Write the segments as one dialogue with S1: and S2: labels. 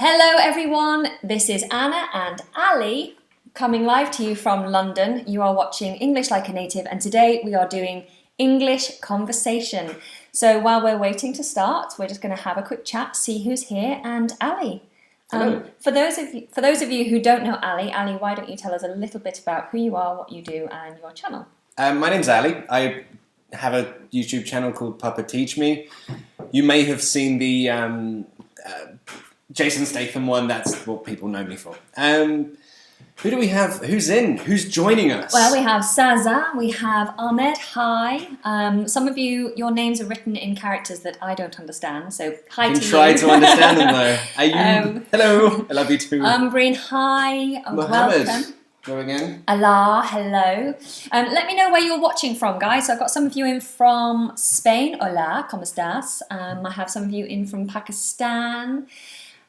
S1: Hello everyone, this is Anna and Ali coming live to you from London. You are watching English Like a Native and today we are doing English conversation. So while we're waiting to start, we're just going to have a quick chat, see who's here, and Ali. For those of you who don't know Ali, why don't you tell us a little bit about who you are, what you do, and your channel?
S2: My name's Ali. I have a YouTube channel called Papa Teach Me. You may have seen the Jason Statham one. That's what people know me for. Who do we have? Who's in? Who's joining us?
S1: Well, we have Saza, we have Ahmed, hi. Some of you, your names are written in characters that I don't understand, so hi to you.
S2: Try to understand them though. Ayub, hello. I love you too.
S1: Umbreen, hi.
S2: Mohammed,
S1: welcome.
S2: go again.
S1: Allah, hello. Let me know where you're watching from, guys. So I've got some of you in from Spain. Hola, ¿cómo estás? I have some of you in from Pakistan.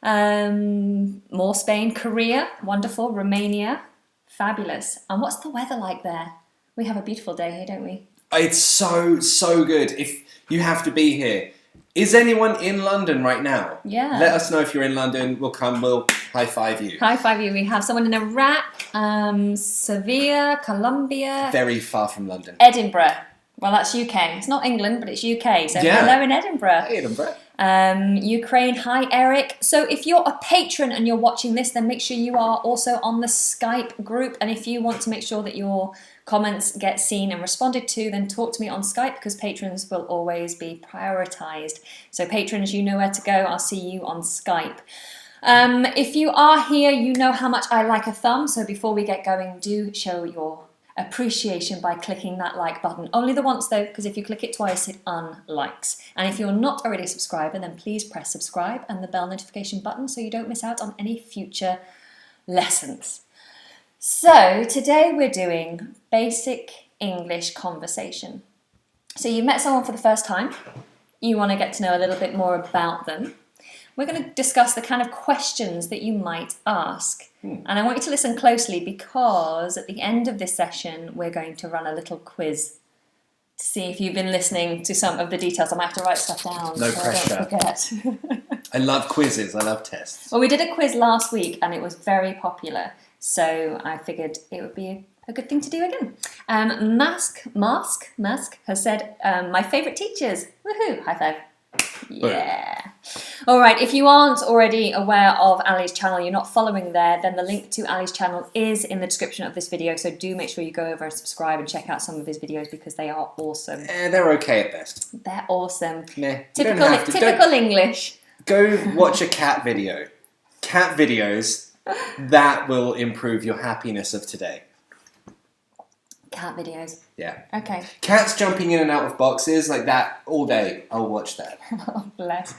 S1: More Spain, Korea, wonderful, Romania, fabulous. And what's the weather like there? We have a beautiful day here, don't we?
S2: It's so good. If you have to be here. Is anyone in London right now?
S1: Yeah.
S2: Let us know if you're in London. We'll come, we'll high five you.
S1: High five you. We have someone in Iraq, Sevilla, Colombia.
S2: Very far from London.
S1: Edinburgh. Well, that's UK. It's not England, but it's UK. So hello in Edinburgh.
S2: Hey, Edinburgh.
S1: Ukraine, hi Eric. So if you're a patron and you're watching this, then make sure you are also on the Skype group. And if you want to make sure that your comments get seen and responded to, then talk to me on Skype because patrons will always be prioritized. So patrons, you know where to go. I'll see you on Skype. If you are here, you know how much I like a thumb. So before we get going, do show your appreciation by clicking that like button. Only the once though, because if you click it twice, it unlikes. And if you're not already a subscriber, then please press subscribe and the bell notification button so you don't miss out on any future lessons. So today we're doing basic English conversation. So you met someone for the first time. You want to get to know a little bit more about them. We're going to discuss the kind of questions that you might ask. And I want you to listen closely because at the end of this session, we're going to run a little quiz to see if you've been listening to some of the details. I might have to write stuff down
S2: No
S1: so
S2: pressure.
S1: I don't forget.
S2: I love quizzes. I love tests.
S1: Well, we did a quiz last week and it was very popular. So I figured it would be a good thing to do again. Mask has said, my favourite teachers. Woohoo, high five. Yeah. All right, if you aren't already aware of Ali's channel, you're not following there, then the link to Ali's channel is in the description of this video. So do make sure you go over and subscribe and check out some of his videos because they are awesome.
S2: They're okay at best.
S1: They're awesome.
S2: Nah,
S1: Typical English.
S2: Go watch a cat video. Cat videos, that will improve your happiness of today.
S1: Cat videos.
S2: Yeah.
S1: Okay.
S2: Cats jumping in and out of boxes like that all day. I'll watch that.
S1: Oh, bless.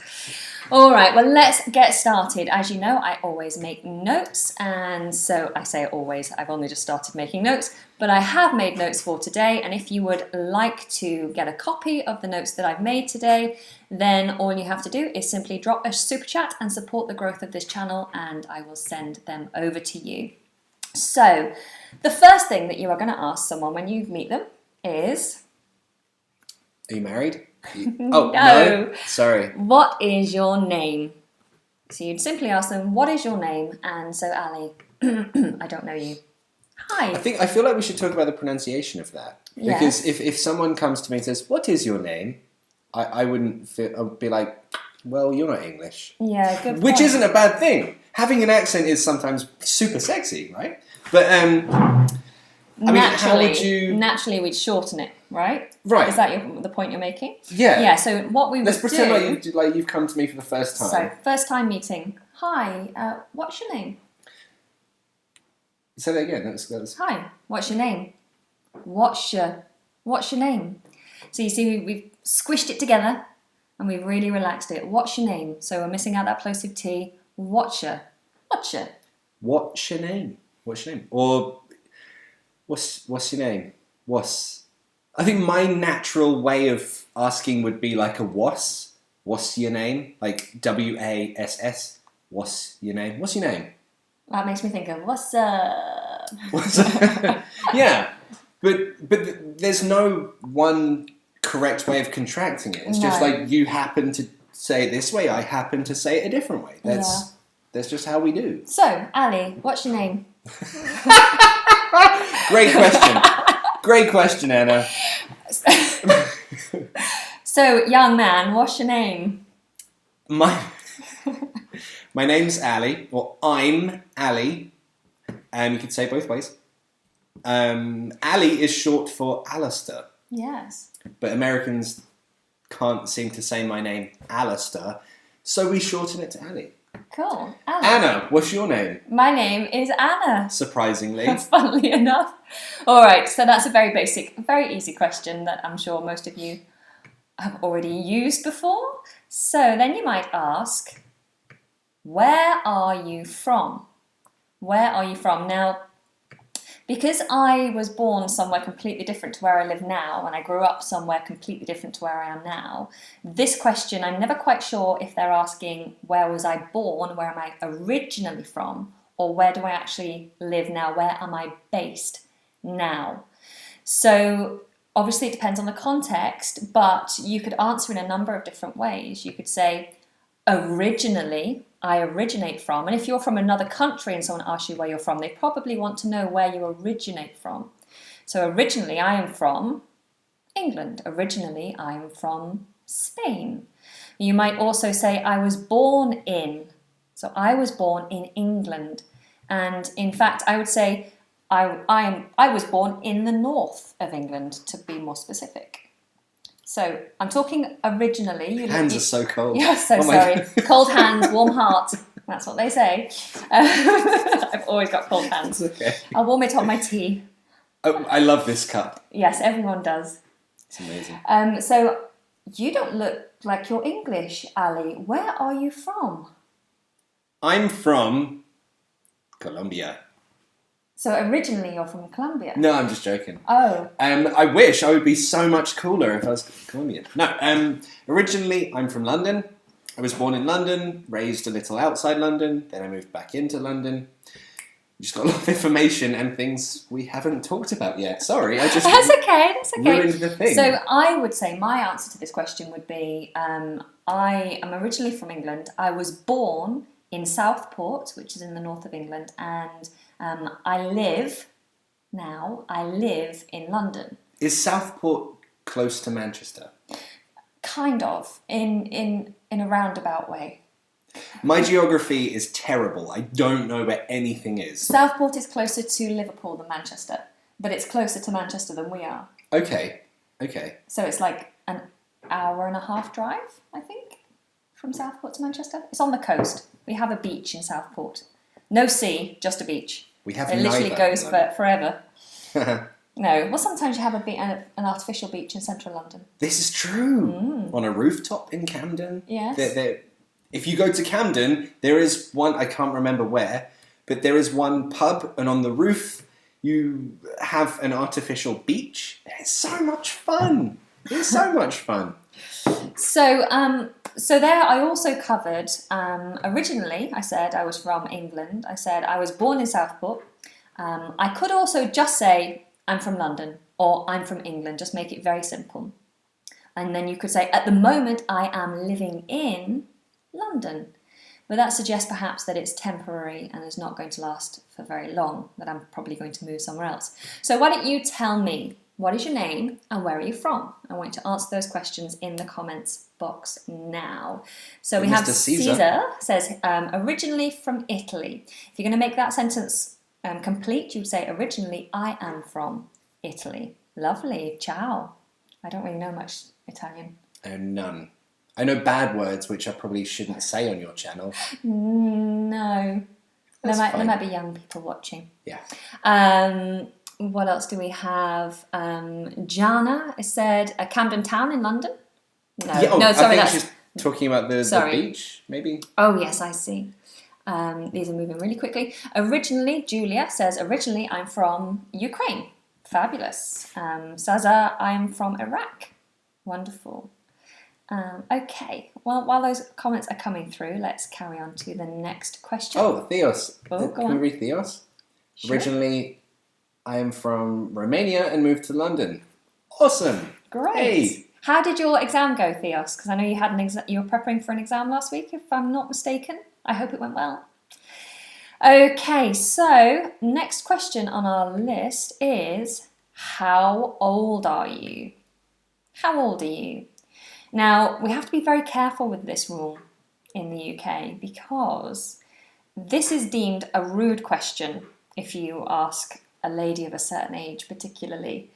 S1: All right, well, let's get started. As you know, I always make notes. And so I say always, I've only just started making notes, but I have made notes for today. And if you would like to get a copy of the notes that I've made today, then all you have to do is simply drop a super chat and support the growth of this channel, and I will send them over to you. So, the first thing that you are going to ask someone when you meet them is...
S2: Are you married? Oh,
S1: no.
S2: Sorry.
S1: What is your name? So you'd simply ask them, what is your name? And so, Ali, I don't know you. Hi.
S2: I feel like we should talk about the pronunciation of that.
S1: Yeah.
S2: Because if someone comes to me and says, what is your name? I wouldn't feel... I'd be like, well, you're not English.
S1: Yeah, good point.
S2: Which isn't a bad thing. Having an accent is sometimes super sexy, right? But,
S1: Naturally, we'd shorten it, right?
S2: Right.
S1: Is that the point you're making?
S2: Yeah.
S1: Yeah, so what we would
S2: Let's pretend like you've come to me for the first time.
S1: So, first time meeting. Hi, what's your name?
S2: Say that again. That's...
S1: Hi, what's your name? What's your name? So you see, we've squished it together and we've really relaxed it. What's your name? So we're missing out that plosive T. What's your name?
S2: What's your name? Or what's your name? I think my natural way of asking would be like a was. What's your name? Like WASS. What's your name? What's your name?
S1: That makes me think of what's up.
S2: Yeah, but there's no one correct way of contracting it. It's just like you happen to say it this way, I happen to say it a different way. That's just how we do.
S1: So, Ali, what's your name?
S2: Great question. Great question, Anna.
S1: So, young man, what's your name?
S2: My name's Ali, or I'm Ali. You could say both ways. Ali is short for Alistair.
S1: Yes.
S2: But Americans can't seem to say my name, Alistair, so we shorten it to Ali.
S1: Cool. Ali.
S2: Anna, what's your name?
S1: My name is Anna.
S2: Surprisingly.
S1: Funnily enough. All right, so that's a very basic, very easy question that I'm sure most of you have already used before. So then you might ask, where are you from? Where are you from? Now, because I was born somewhere completely different to where I live now, and I grew up somewhere completely different to where I am now, this question, I'm never quite sure if they're asking where was I born, where am I originally from, or where do I actually live now, where am I based now? So obviously it depends on the context, but you could answer in a number of different ways. You could say, originally, I originate from, and if you're from another country and someone asks you where you're from, they probably want to know where you originate from. So originally I am from England. Originally I am from Spain. You might also say I was born in. So I was born in England. And in fact, I would say I was born in the north of England, to be more specific. So I'm talking originally.
S2: Hands are so cold.
S1: Yeah, so sorry. Cold hands, warm heart. That's what they say. I've always got cold hands.
S2: Okay.
S1: I'll warm it on my tea.
S2: Oh, I love this cup.
S1: Yes, everyone does.
S2: It's amazing.
S1: So you don't look like you're English, Ali. Where are you from?
S2: I'm from Colombia.
S1: So originally you're from Colombia?
S2: No, I'm just joking.
S1: Oh.
S2: I wish I would be so much cooler if I was Colombian. No, originally I'm from London. I was born in London, raised a little outside London, then I moved back into London. Just got a lot of information and things we haven't talked about yet. Sorry, I just
S1: That's okay.
S2: ruined the thing.
S1: So I would say my answer to this question would be I am originally from England. I was born in Southport, which is in the north of England, and I live in London.
S2: Is Southport close to Manchester?
S1: Kind of, in a roundabout way.
S2: My geography is terrible. I don't know where anything is.
S1: Southport is closer to Liverpool than Manchester, but it's closer to Manchester than we are.
S2: Okay.
S1: So it's like an hour and a half drive, I think, from Southport to Manchester. It's on the coast. We have a beach in Southport. No sea, just a beach.
S2: We have
S1: It literally goes for forever. No, well, sometimes you have an artificial beach in central London.
S2: This is true. On a rooftop in Camden.
S1: Yes.
S2: If you go to Camden, there is one, I can't remember where, but there is one pub, and on the roof you have an artificial beach. It's so much fun. It's so much fun.
S1: So there I also covered, originally I said I was from England. I said I was born in Southport. I could also just say I'm from London or I'm from England, just make it very simple. And then you could say at the moment I am living in London. But that suggests perhaps that it's temporary and is not going to last for very long, that I'm probably going to move somewhere else. So why don't you tell me, what is your name and where are you from? I want you to answer those questions in the comments box now. So we have Caesar says, originally from Italy. If you're going to make that sentence complete, you would say, originally I am from Italy. Lovely, ciao. I don't really know much Italian.
S2: None. I know bad words, which I probably shouldn't say on your channel.
S1: No.
S2: That's
S1: There might be young people watching.
S2: Yeah.
S1: What else do we have? Jana said Camden Town in London. No,
S2: Yeah,
S1: no, sorry,
S2: I think
S1: that's
S2: she's talking about the beach, maybe.
S1: Oh yes, I see. These are moving really quickly. Originally, Julia says, originally I'm from Ukraine. Fabulous. Saza, I'm from Iraq. Wonderful. Okay, well, while those comments are coming through, let's carry on to the next question.
S2: Oh, Theos.
S1: Oh, go
S2: Can
S1: on.
S2: we read Theos?
S1: Sure.
S2: Originally, I am from Romania and moved to London. Awesome.
S1: Great.
S2: Hey.
S1: How did your exam go, Theos? Because I know you had you were preparing for an exam last week, if I'm not mistaken. I hope it went well. Okay, so next question on our list is, how old are you? How old are you? Now, we have to be very careful with this rule in the UK because this is deemed a rude question if you ask a lady of a certain age, particularly.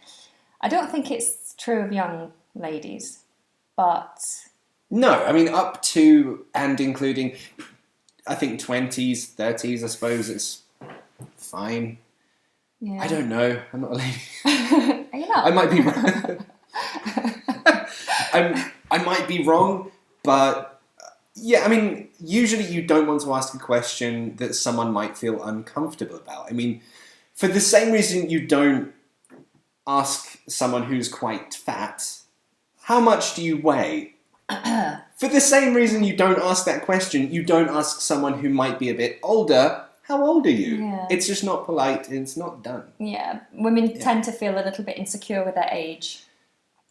S1: I don't think it's true of young ladies, but...
S2: No, I mean, up to and including, I think 20s, 30s, I suppose it's fine.
S1: Yeah.
S2: I don't know. I'm not a lady.
S1: Are you not?
S2: I might be wrong. I might be wrong, but yeah, I mean, usually you don't want to ask a question that someone might feel uncomfortable about. I mean, for the same reason you don't ask someone who's quite fat, how much do you weigh? For the same reason you don't ask that question, you don't ask someone who might be a bit older, how old are you?
S1: Yeah.
S2: It's just not polite and it's not done.
S1: Yeah, women tend to feel a little bit insecure with their age,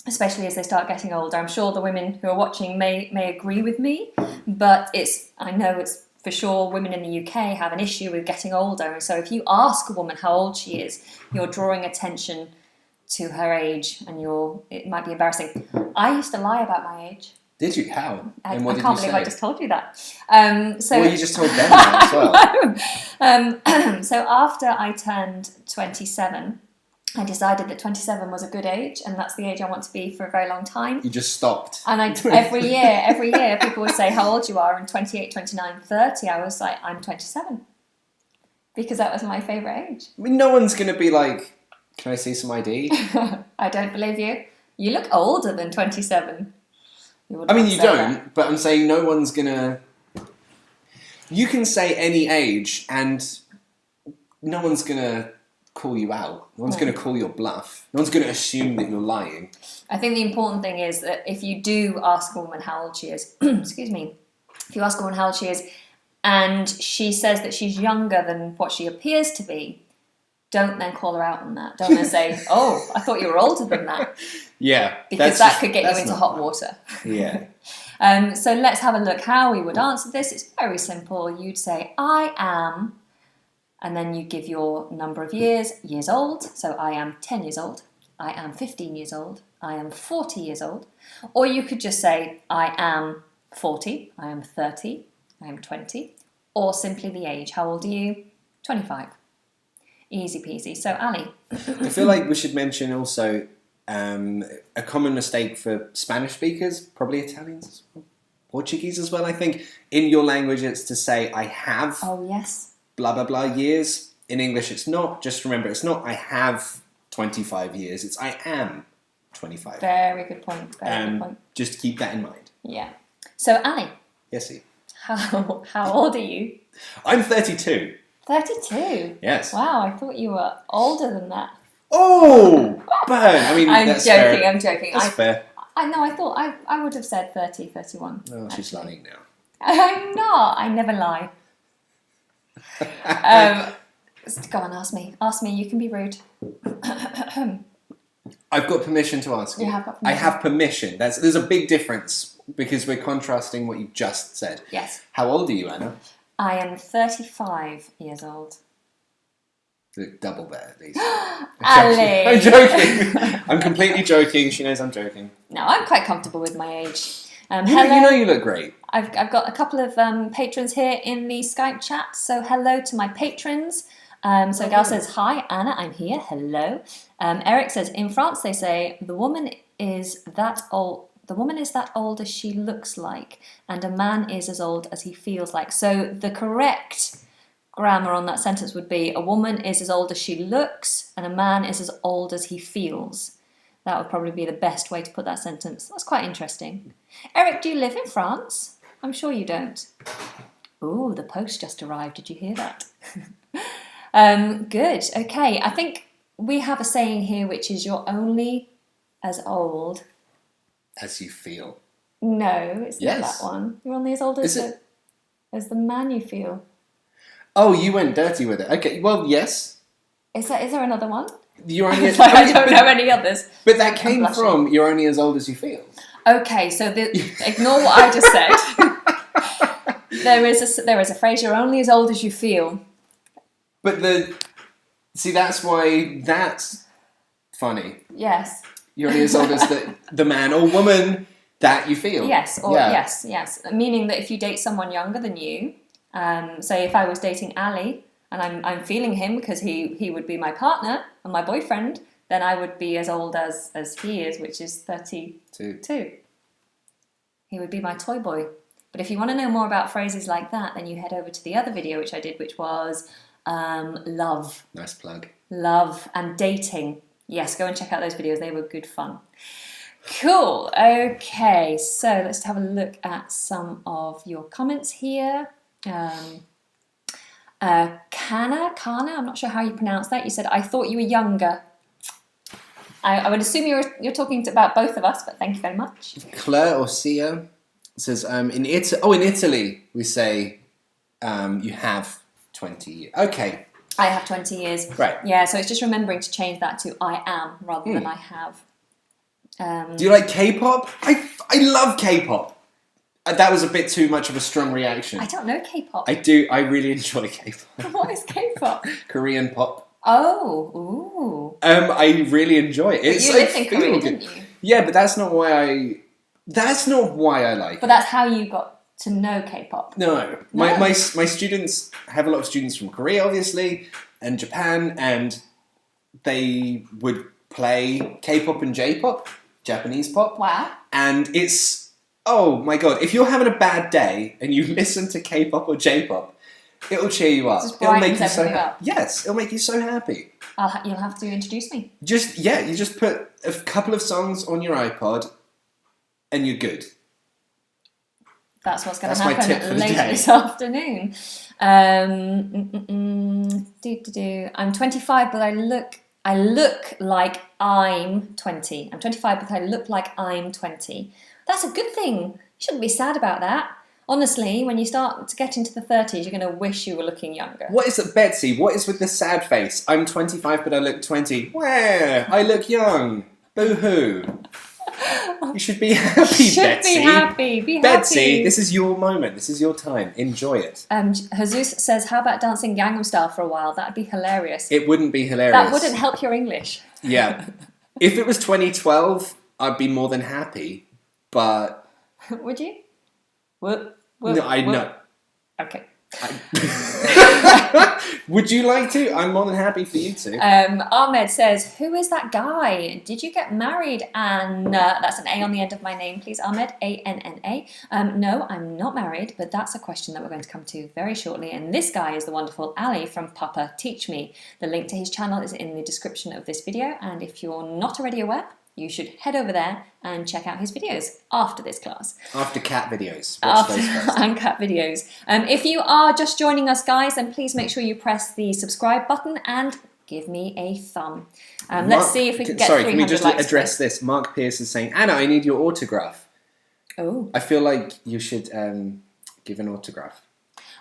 S1: especially as they start getting older. I'm sure the women who are watching may agree with me, but I know it's for sure women in the UK have an issue with getting older. And so if you ask a woman how old she is, you're drawing attention to her age and it might be embarrassing. I used to lie about my age.
S2: Did you? How? And what
S1: I
S2: did
S1: can't
S2: you
S1: believe
S2: say?
S1: I just told you that.
S2: Well, you just told them that as well.
S1: So after I turned 27, I decided that 27 was a good age, and that's the age I want to be for a very long time.
S2: You just stopped.
S1: And every year, people would say how old you are, and 28, 29, 30, I was like, I'm 27. Because that was my favourite age.
S2: I mean, no one's going to be like, can I see some ID?
S1: I don't believe you. You look older than 27.
S2: I mean, you don't, but I'm saying no one's going to... You can say any age, and no one's going to call you out. No one's going to call your bluff. No one's going to assume that you're lying.
S1: I think the important thing is that if you do ask a woman how old she is, excuse me, if you ask a woman how old she is, and she says that she's younger than what she appears to be, don't then call her out on that. Don't then say, oh, I thought you were older than that.
S2: Yeah.
S1: Because that could get you into hot water.
S2: Yeah.
S1: So let's have a look how we would answer this. It's very simple. You'd say, I am, and then you give your number of years old. So I am 10 years old. I am 15 years old. I am 40 years old. Or you could just say, I am 40. I am 30. I am 20. Or simply the age. How old are you? 25. Easy peasy. So, Ali.
S2: I feel like we should mention also a common mistake for Spanish speakers, probably Italians, Portuguese as well, I think. In your language, it's to say, I have blah, blah, blah years. In English, it's not. Just remember, it's not I have 25 years. It's I am 25.
S1: Very good point. Very good point.
S2: Just keep that in mind.
S1: Yeah. So, Ali.
S2: Yes, see.
S1: How old are you?
S2: I'm 32.
S1: 32?
S2: Yes.
S1: Wow, I thought you were older than that.
S2: Oh, burn. I mean, that's
S1: joking,
S2: fair.
S1: I'm joking.
S2: That's fair.
S1: I know, I thought I would have said 30, 31.
S2: Oh, she's lying now.
S1: I'm not. I never lie. Go on, ask me. Ask me, you can be rude.
S2: I've got permission to ask you.
S1: You have got permission.
S2: I have permission. There's a big difference because we're contrasting what you just said.
S1: Yes.
S2: How old are you, Anna?
S1: I am 35 years old.
S2: Double there, at least.
S1: Ali!
S2: I'm joking. I'm completely joking. She knows I'm joking.
S1: No, I'm quite comfortable with my age.
S2: You
S1: Hello.
S2: know you look great.
S1: I've got a couple of patrons here in the Skype chat, so hello to my patrons. So Gal says, hi, Anna, I'm here, hello. Eric says, in France they say, the woman is that old as she looks like, and a man is as old as he feels like. So the correct grammar on that sentence would be, a woman is as old as she looks, and a man is as old as he feels. That would probably be the best way to put that sentence. That's quite interesting. Eric, do you live in France? I'm sure you don't. Ooh, the post just arrived. Did you hear that? Good. Okay. I think we have a saying here, which is you're only as old
S2: as you feel.
S1: No, it's not that one. You're only as old as the man you feel.
S2: Oh, you went dirty with it. Okay. Well, yes.
S1: Is there another one?
S2: You're only.
S1: I don't know any others.
S2: But that came from you're only as old as you feel.
S1: Okay, so ignore what I just said. There is a phrase, you're only as old as you feel.
S2: But that's why that's funny.
S1: Yes.
S2: You're only as old as the man or woman that you feel.
S1: Yes, yes. Meaning that if you date someone younger than you, say if I was dating Ali and I'm feeling him because he would be my partner and my boyfriend, then I would be as old as he is, which is 32. He would be my toy boy. But if you want to know more about phrases like that, then you head over to the other video which I did, which was love.
S2: Nice plug.
S1: Love and dating. Yes, go and check out those videos. They were good fun. Cool. Okay, so let's have a look at some of your comments here. Kana, I'm not sure how you pronounce that. You said, I thought you were younger. I would assume you're talking about both of us, but thank you very much.
S2: Claire or Sia says, in Italy, we say you have 20 years. Okay.
S1: I have 20 years.
S2: Right.
S1: Yeah, so it's just remembering to change that to I am rather than I have.
S2: Do you like K-pop? I love K-pop. That was a bit too much of a strong reaction.
S1: I don't know K-pop.
S2: I do. I really enjoy K-pop.
S1: What is K-pop?
S2: Korean pop.
S1: Oh, ooh.
S2: I really enjoy it.
S1: You lived in Korea, didn't you?
S2: Yeah, but that's not why I like it.
S1: But that's how you got to know K-pop.
S2: No. My students, I have a lot of students from Korea, obviously, and Japan, and they would play K-pop and J-pop, Japanese pop.
S1: Wow.
S2: And it's, oh my God, if you're having a bad day and you listen to K-pop or J-pop, it'll cheer you up.
S1: It'll make you so happy.
S2: Yes, it'll make you so happy.
S1: You'll have to introduce me.
S2: You just put a couple of songs on your iPod and you're good.
S1: That's what's going to happen later this afternoon. I'm 25, but I look like I'm 20. I'm 25, but I look like I'm 20. That's a good thing. You shouldn't be sad about that. Honestly, when you start to get into the 30s, you're going to wish you were looking younger.
S2: What is it, Betsy? What is with the sad face? I'm 25, but I look 20. Where? I look young. Boo-hoo. You should be happy, Betsy.
S1: Be happy.
S2: Betsy, this is your moment. This is your time. Enjoy it.
S1: Jesus says, how about dancing Gangnam Style for a while? That'd be hilarious.
S2: It wouldn't be hilarious.
S1: That wouldn't help your English.
S2: Yeah. If it was 2012, I'd be more than happy. But...
S1: Would you?
S2: No, I know.
S1: Okay.
S2: Would you like to? I'm more than happy for you to.
S1: Ahmed says, who is that guy? Did you get married? And that's an A on the end of my name, please, Ahmed. A-N-N-A. No, I'm not married, but that's a question that we're going to come to very shortly. And this guy is the wonderful Ali from Papa Teach Me. The link to his channel is in the description of this video. And if you're not already aware, you should head over there and check out his videos after this class.
S2: After cat videos. Watch those first.
S1: And cat videos. If you are just joining us, guys, then please make sure you press the subscribe button and give me a thumb. Let's see if we can get 300 likes. Sorry, can we just
S2: address this? Mark Pierce is saying, Anna, I need your autograph.
S1: Oh.
S2: I feel like you should give an autograph.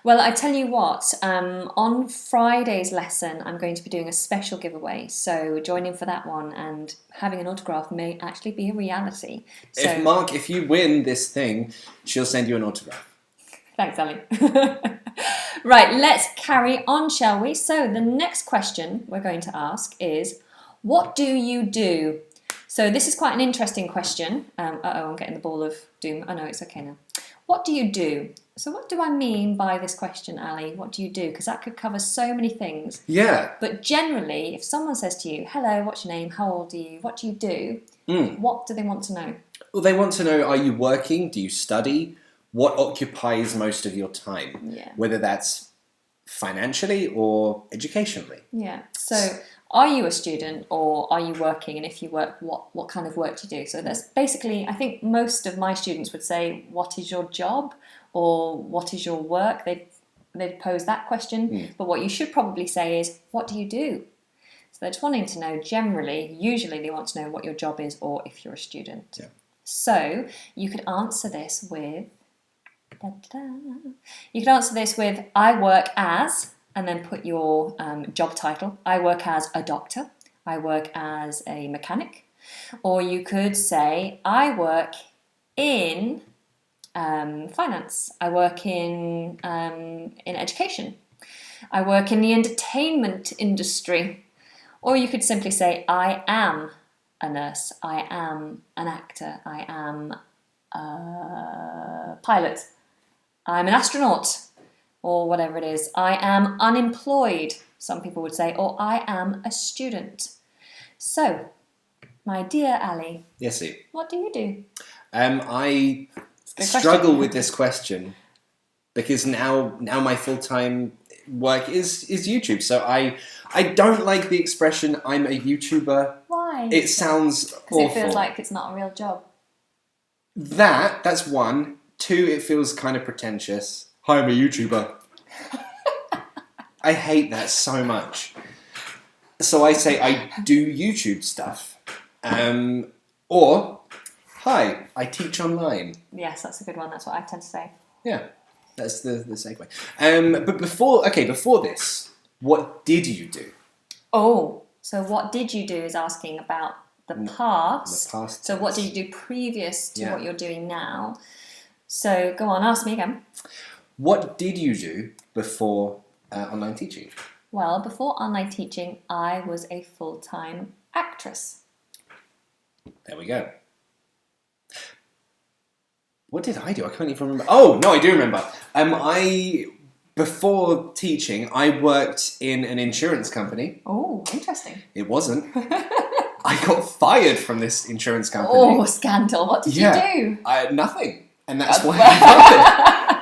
S1: Well, I tell you what, on Friday's lesson, I'm going to be doing a special giveaway. So join in for that one, and having an autograph may actually be a reality. So,
S2: if you win this thing, she'll send you an autograph.
S1: Thanks, Ali. Right, let's carry on, shall we? So the next question we're going to ask is, what do you do? So this is quite an interesting question. I'm getting the ball of doom. Oh no, it's okay now. What do you do? So what do I mean by this question, Ali? What do you do? Because that could cover so many things.
S2: Yeah.
S1: But generally, if someone says to you, hello, what's your name? How old are you? What do you do? What do they want to know?
S2: Well, they want to know, are you working? Do you study? What occupies most of your time?
S1: Yeah.
S2: Whether that's financially or educationally.
S1: Yeah. So are you a student or are you working? And if you work, what kind of work do you do? So that's basically, I think most of my students would say, what is your job? Or what is your work? They'd pose that question. But what you should probably say is, what do you do? So they're just wanting to know generally, usually they want to know what your job is or if you're a student.
S2: Yeah.
S1: So you could answer this with, you could answer this with, I work as, and then put your job title. I work as a doctor. I work as a mechanic. Or you could say, I work in finance. I work in education. I work in the entertainment industry. Or you could simply say, I am a nurse. I am an actor. I am a pilot. I'm an astronaut. Or whatever it is. I am unemployed, some people would say. Or I am a student. So, my dear Ali.
S2: Yes, Steve.
S1: What do you do?
S2: I struggle with this question because now my full-time work is YouTube. So I don't like the expression I'm a YouTuber.
S1: Why?
S2: It sounds awful.
S1: Because it feels like it's not a real job.
S2: That's one. Two, it feels kind of pretentious. Hi, I'm a YouTuber. I hate that so much. So I say I do YouTube stuff. Or, hi, I teach online.
S1: Yes, that's a good one. That's what I tend to say.
S2: Yeah, that's the segue. But before this, what did you do?
S1: Oh, so what did you do is asking about the past.
S2: The past.
S1: So what did you do previous to what you're doing now? So go on, ask me again.
S2: What did you do before online teaching?
S1: Well, before online teaching, I was a full-time actress.
S2: There we go. What did I do? I can't even remember. Oh, no, I do remember. Before teaching, I worked in an insurance company.
S1: Oh, interesting.
S2: It wasn't. I got fired from this insurance company.
S1: Oh, scandal. What did you do?
S2: Nothing. And that's why I fired.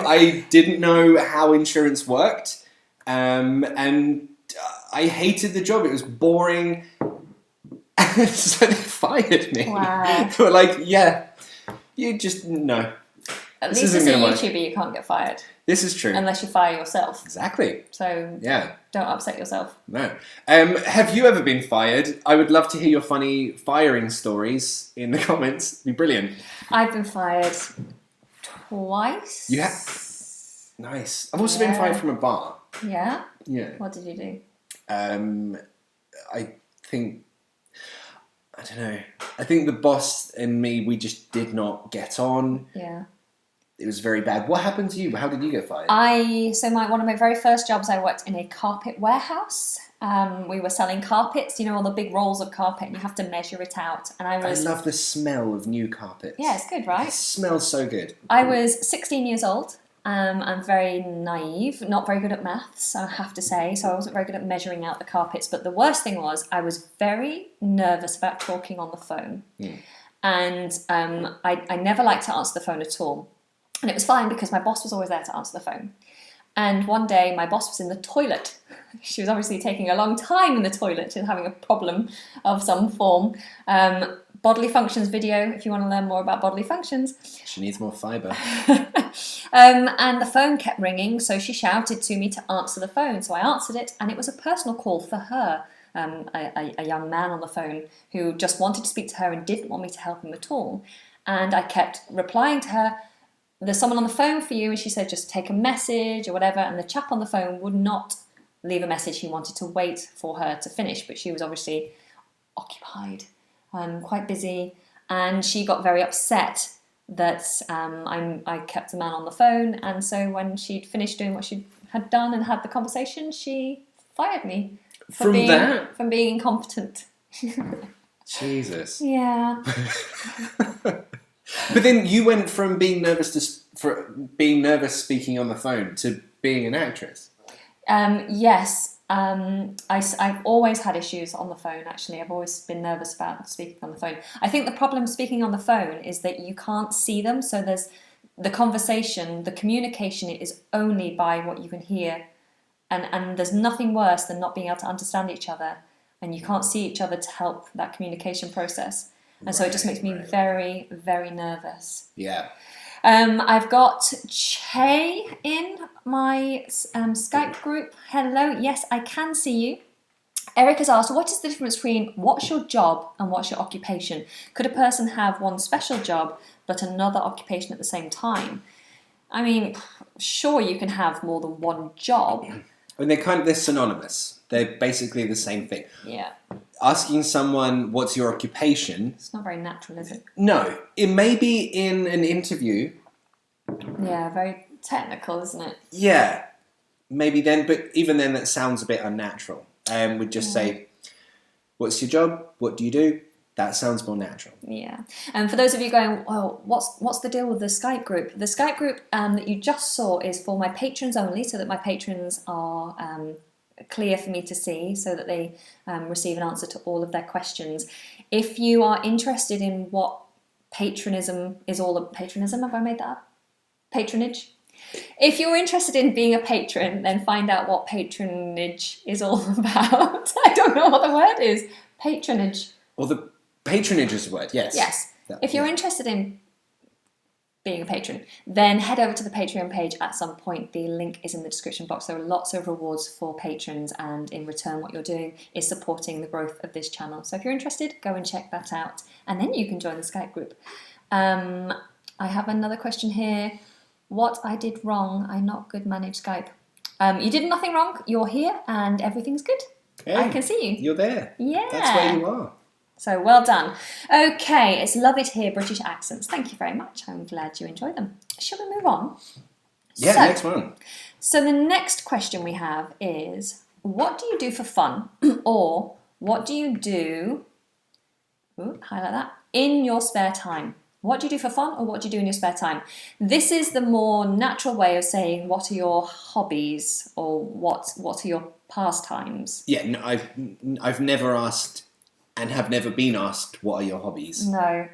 S2: I didn't know how insurance worked. And I hated the job. It was boring. So they fired me.
S1: Wow.
S2: They were like, yeah, you just, no.
S1: At least as a YouTuber, you can't get fired.
S2: This is true.
S1: Unless you fire yourself.
S2: Exactly.
S1: So
S2: yeah,
S1: don't upset yourself.
S2: No. Have you ever been fired? I would love to hear your funny firing stories in the comments. It'd be brilliant.
S1: I've been fired twice.
S2: You have? Nice. I've also been fired from a bar.
S1: Yeah?
S2: Yeah.
S1: What did you do?
S2: I think... I don't know. I think the boss and me, we just did not get on.
S1: Yeah.
S2: It was very bad. What happened to you? How did you get fired?
S1: One of my very first jobs, I worked in a carpet warehouse. We were selling carpets, all the big rolls of carpet, and you have to measure it out. And I
S2: love the smell of new carpets.
S1: Yeah, it's good, right?
S2: It smells so good.
S1: I was 16 years old. I'm very naive, not very good at maths, I have to say, so I wasn't very good at measuring out the carpets. But the worst thing was I was very nervous about talking on the phone. Mm. And I never liked to answer the phone at all. And it was fine because my boss was always there to answer the phone. And one day my boss was in the toilet. She was obviously taking a long time in the toilet and having a problem of some form. Bodily functions video, if you want to learn more about bodily functions.
S2: She needs more fibre.
S1: And the phone kept ringing, so she shouted to me to answer the phone. So I answered it, and it was a personal call for her. A young man on the phone who just wanted to speak to her and didn't want me to help him at all. And I kept replying to her, there's someone on the phone for you, and she said just take a message or whatever, and the chap on the phone would not leave a message. He wanted to wait for her to finish, but she was obviously occupied, quite busy, and she got very upset that I kept the man on the phone, and so when she'd finished doing what she had done and had the conversation, she fired me for being incompetent.
S2: Jesus.
S1: Yeah.
S2: But then you went from being nervous speaking on the phone to being an actress.
S1: Yes. I've always had issues on the phone, actually. I've always been nervous about speaking on the phone. I think the problem speaking on the phone is that you can't see them, so there's the conversation, the communication is only by what you can hear, and there's nothing worse than not being able to understand each other, and you can't see each other to help that communication process. And so it just makes me very, very nervous.
S2: Yeah.
S1: I've got Che in my Skype group. Hello. Yes, I can see you. Eric has asked, what is the difference between what's your job and what's your occupation? Could a person have one special job but another occupation at the same time? I mean, sure, you can have more than one job.
S2: I mean, they're synonymous. They're basically the same thing.
S1: Yeah.
S2: Asking someone, what's your occupation?
S1: It's not very natural, is it?
S2: No. It may be in an interview,
S1: Yeah, very technical, isn't it?
S2: Yeah, maybe then, but even then, that sounds a bit unnatural. We'd just say, "What's your job? What do you do?" That sounds more natural.
S1: Yeah. And for those of you going, well, what's the deal with the Skype group? The Skype group that you just saw is for my patrons only, so that my patrons are clear for me to see, so that they receive an answer to all of their questions. If you are interested in what patronism is all about, patronism, have I made that up? Patronage? If you're interested in being a patron, then find out what patronage is all about. I don't know what the word is. Patronage.
S2: Or the patronage is the word, yes.
S1: Yes. If you're interested in being a patron, then head over to the Patreon page at some point. The link is in the description box. There are lots of rewards for patrons, and in return what you're doing is supporting the growth of this channel. So if you're interested, go and check that out, and then you can join the Skype group. I have another question here. What I did wrong, I not good manage Skype. You did nothing wrong. You're here and everything's good.
S2: Hey,
S1: I can see you.
S2: You're there.
S1: Yeah.
S2: That's where you are.
S1: So well done. Okay, it's lovely to hear British accents. Thank you very much. I'm glad you enjoyed them. Shall we move on?
S2: Yeah,
S1: So,
S2: next one.
S1: So the next question we have is, what do you do for fun? Or what do you do, highlight that, in your spare time? What do you do for fun, or what do you do in your spare time? This is the more natural way of saying, what are your hobbies, or what are your pastimes?
S2: Yeah, no, I've never asked and have never been asked, what are your hobbies?
S1: No.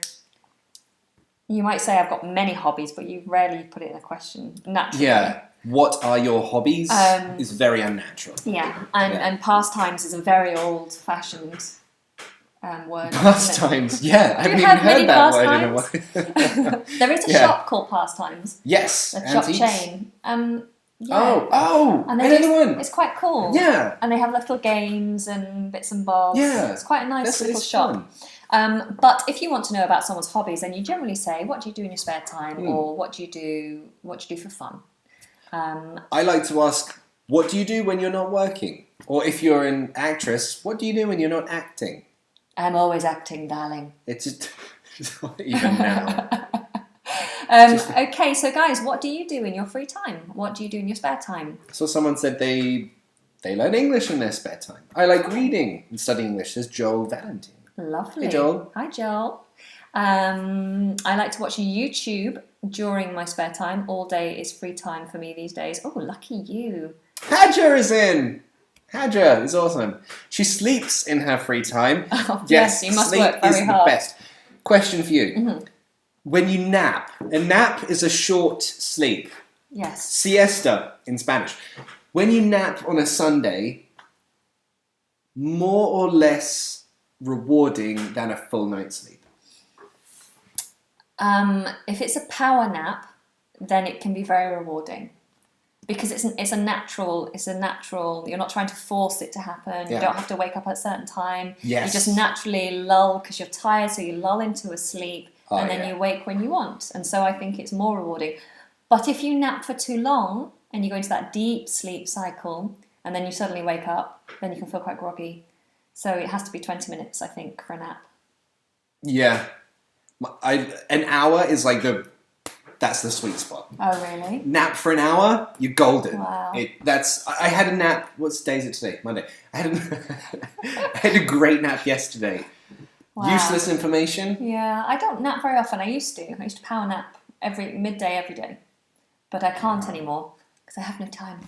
S1: You might say I've got many hobbies, but you rarely put it in a question naturally.
S2: Yeah, what are your hobbies is very unnatural.
S1: Yeah, and pastimes is a very old-fashioned word.
S2: Pastimes, yeah, I haven't even
S1: have
S2: heard
S1: many
S2: that word in a while.
S1: There is a shop called Pastimes.
S2: Yes,
S1: A shop
S2: antiques.
S1: chain. Yeah.
S2: Oh,
S1: And it's quite cool.
S2: Yeah.
S1: And they have little games and bits and bobs.
S2: Yeah.
S1: It's quite a nice little
S2: it's
S1: shop.
S2: fun.
S1: But if you want to know about someone's hobbies, then you generally say, what do you do in your spare time? Or what do you do for fun?
S2: I like to ask, what do you do when you're not working? Or if you're an actress, what do you do when you're not acting?
S1: I'm always acting, darling.
S2: It's even now.
S1: Okay, so guys, what do you do in your free time? What do you do in your spare time?
S2: So someone said they learn English in their spare time. I like reading and studying English. There's Joel Valentine.
S1: Lovely.
S2: Hey, Joel.
S1: Hi, Joel. I like to watch YouTube during my spare time. All day is free time for me these days. Oh, lucky you.
S2: Hadja is in. Hadja is awesome. She sleeps in her free time.
S1: Oh, yes, you must
S2: sleep
S1: work very
S2: is
S1: hard.
S2: the best. Question for you. When you nap, a nap is a short sleep.
S1: Yes.
S2: Siesta in Spanish. When you nap on a Sunday, more or less rewarding than a full night's sleep?
S1: If it's a power nap, then it can be very rewarding. Because it's a natural, you're not trying to force it to happen.
S2: Yeah.
S1: You don't have to wake up at a certain time.
S2: Yes.
S1: You just naturally lull because you're tired, so you lull into a sleep, and then
S2: yeah.
S1: you wake when you want. And so I think it's more rewarding. But if you nap for too long and you go into that deep sleep cycle, and then you suddenly wake up, then you can feel quite groggy. So it has to be 20 minutes, I think, for a nap.
S2: Yeah. An hour is like that's the sweet spot.
S1: Oh, really?
S2: Nap for an hour, you're golden.
S1: Wow.
S2: I had a nap. What day is it today? Monday. I had a great nap yesterday.
S1: Wow.
S2: Useless information.
S1: Yeah, I don't nap very often. I used to power nap midday every day, but I can't anymore because I have no time.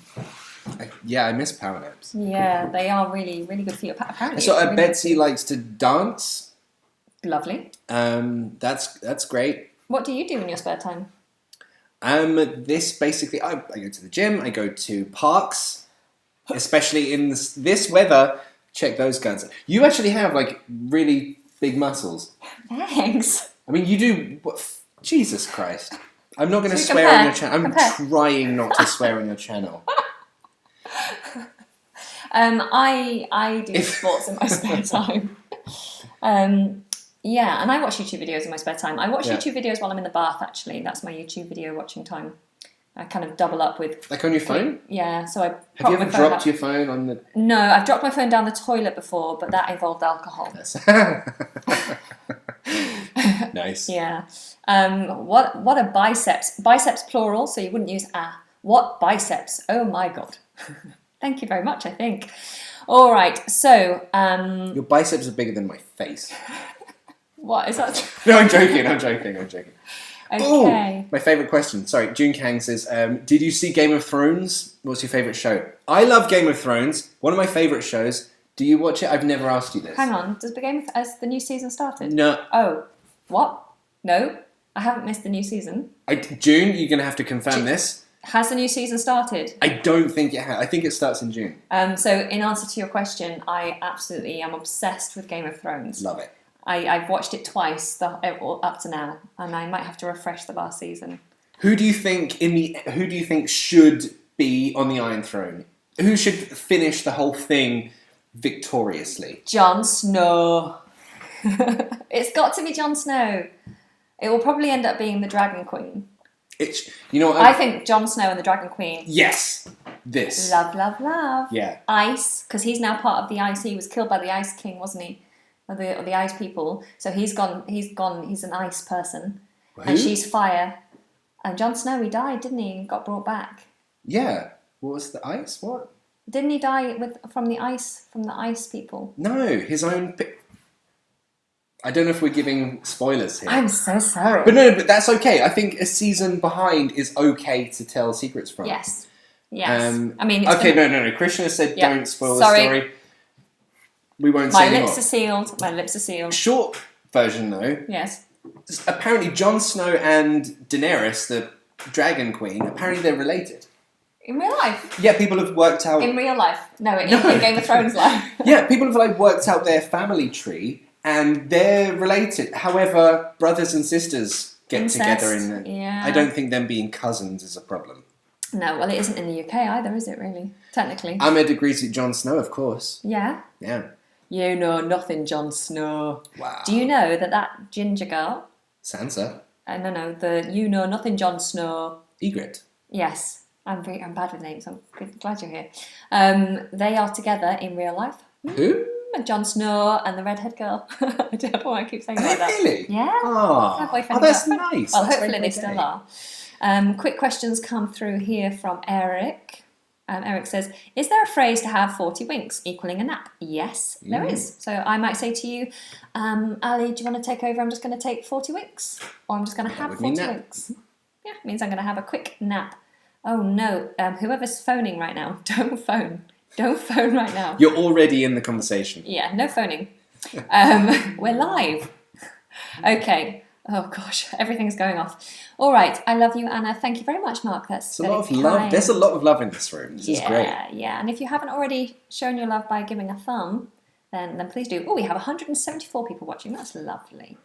S2: I miss power naps.
S1: Yeah, they are really, really good for you. Apparently,
S2: So
S1: it's really
S2: Betsy likes to dance.
S1: lovely.
S2: That's great.
S1: What do you do in your spare time?
S2: This basically, I go to the gym. I go to parks, especially in this weather. Check those guns. You actually have like really big muscles.
S1: Thanks.
S2: I mean, you do. Jesus Christ! I'm not going to
S1: So
S2: swear
S1: compare,
S2: on your channel. I'm trying not to swear on your channel.
S1: I do sports in my spare time. Yeah, and I watch YouTube videos in my spare time. I watch YouTube videos while I'm in the bath, actually. That's my YouTube video watching time. I kind of double up with...
S2: Like on your phone?
S1: Yeah, so I...
S2: Have you ever dropped your phone on the...
S1: No, I've dropped my phone down the toilet before, but that involved alcohol.
S2: Nice.
S1: Yeah. What are biceps? Biceps plural, so you wouldn't use a. What biceps? Oh my god. Thank you very much, I think. All right, so
S2: Your biceps are bigger than my face.
S1: what is that?
S2: No, I'm joking.
S1: Okay.
S2: Oh, my favourite question. Sorry, June Kang says, did you see Game of Thrones? What's your favourite show? I love Game of Thrones. One of my favourite shows. Do you watch it? I've never asked you this.
S1: Hang on, has the new season started?
S2: No.
S1: Oh, what? No, I haven't missed the new season.
S2: June, you're going to have to confirm this.
S1: Has the new season started?
S2: I don't think it has. I think it starts in June.
S1: So in answer to your question, I absolutely am obsessed with Game of Thrones.
S2: Love it.
S1: I've watched it twice up to now, and I might have to refresh the last season.
S2: Who do you think should be on the Iron Throne? Who should finish the whole thing victoriously?
S1: Jon Snow. It's got to be Jon Snow. It will probably end up being the Dragon Queen.
S2: I
S1: think Jon Snow and the Dragon Queen.
S2: Yes. This.
S1: Love, love, love.
S2: Yeah.
S1: Ice, because he's now part of the Ice. He was killed by the Ice King, wasn't he? Or the Ice people. So he's gone. He's an ice person.
S2: Who?
S1: And she's fire. And Jon Snow, he died, didn't he? And got brought back.
S2: Yeah. What was the ice? What?
S1: Didn't he die from the ice people?
S2: No, his own. I don't know if we're giving spoilers here.
S1: I'm so sorry.
S2: But that's okay. I think a season behind is okay to tell secrets from.
S1: Yes. Yes.
S2: Okay, no. Krishna said don't spoil the story. We won't say anymore.
S1: My lips are sealed.
S2: Short version, though.
S1: Yes.
S2: Apparently, Jon Snow and Daenerys, the Dragon Queen, apparently they're related.
S1: In real life?
S2: Yeah, people have worked out...
S1: In real life? No, in Game of Thrones life.
S2: Yeah, people have worked out their family tree, and they're related. However, brothers and sisters get together in...
S1: Yeah.
S2: I don't think them being cousins is a problem.
S1: No, well, it isn't in the UK either, is it, really? Technically.
S2: Ahmed agrees with Jon Snow, of course.
S1: Yeah?
S2: Yeah.
S1: You know nothing, Jon Snow.
S2: Wow.
S1: Do you know that ginger girl...
S2: Sansa?
S1: No, the You Know Nothing, Jon Snow...
S2: Ygritte?
S1: Yes. I'm bad with names. I'm glad you're here. They are together in real life.
S2: Who?
S1: Jon Snow and the redhead girl. I don't know why I keep saying like that.
S2: Really?
S1: Yeah.
S2: Oh, that's nice.
S1: Well,
S2: that's
S1: hopefully they still are. Quick questions come through here from Eric. Eric says, is there a phrase to have 40 winks equaling a nap? Yes, there is. So I might say to you, Ali, do you want to take over? I'm just going to take 40 winks. Or I'm just going to have 40 winks. Yeah, it means I'm going to have a quick nap. Oh no, whoever's phoning right now, don't phone. Don't phone right now.
S2: You're already in the conversation.
S1: Yeah, no phoning. We're live. Okay. Oh gosh, everything's going off. All right, I love you, Anna. Thank you very much, Mark. That's a lot of
S2: love. There's a lot of love in this room. This is great.
S1: Yeah. And if you haven't already shown your love by giving a thumb, then please do. Oh, we have 174 people watching. That's lovely.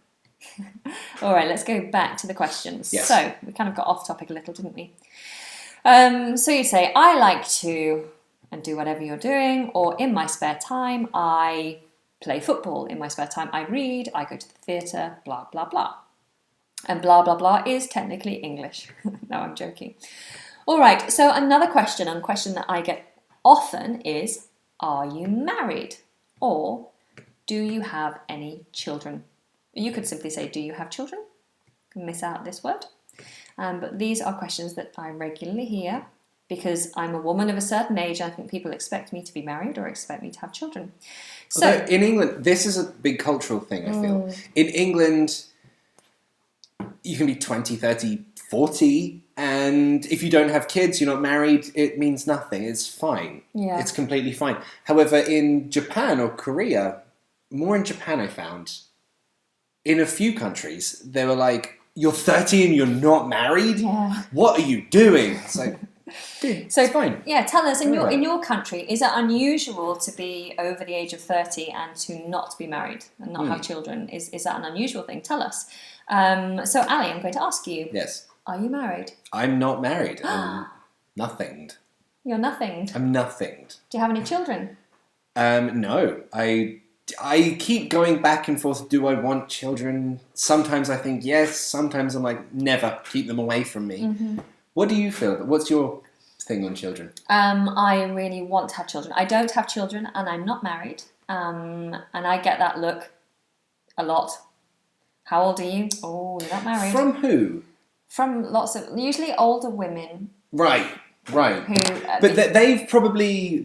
S1: All right, let's go back to the questions.
S2: Yes.
S1: So we kind of got off topic a little, didn't we? So you say, I like to and do whatever you're doing, or in my spare time, I play football. In my spare time, I read, I go to the theatre, blah, blah, blah. And blah, blah, blah is technically English. No, I'm joking. All right, so another question, and a question that I get often is, are you married? Or do you have any children? You could simply say, do you have children? Miss out this word. But these are questions that I regularly hear because I'm a woman of a certain age. I think people expect me to be married or expect me to have children. So
S2: although in England, this is a big cultural thing, I feel. In England, you can be 20, 30, 40, and if you don't have kids, you're not married, it means nothing. It's fine.
S1: Yeah.
S2: It's completely fine. However, in Japan or Korea, more in Japan I found, in a few countries, they were like, you're 30 and you're not married?
S1: Yeah.
S2: What are you doing? It's like, dude, so, it's fine.
S1: Yeah, tell us, in your country, is it unusual to be over the age of 30 and to not be married and not have children? Is that an unusual thing? Tell us. So, Ali, I'm going to ask you.
S2: Yes.
S1: Are you married?
S2: I'm not married. I'm nothinged.
S1: You're nothinged?
S2: I'm nothinged.
S1: Do you have any children?
S2: No. I keep going back and forth. Do I want children? Sometimes I think yes. Sometimes I'm like, never. Keep them away from me. Mm-hmm. What do you feel? What's your thing on children?
S1: I really want to have children. I don't have children and I'm not married. And I get that look a lot. How old are you? Oh, you're not married.
S2: From who?
S1: From lots of, usually older women.
S2: Right. Who? But they've probably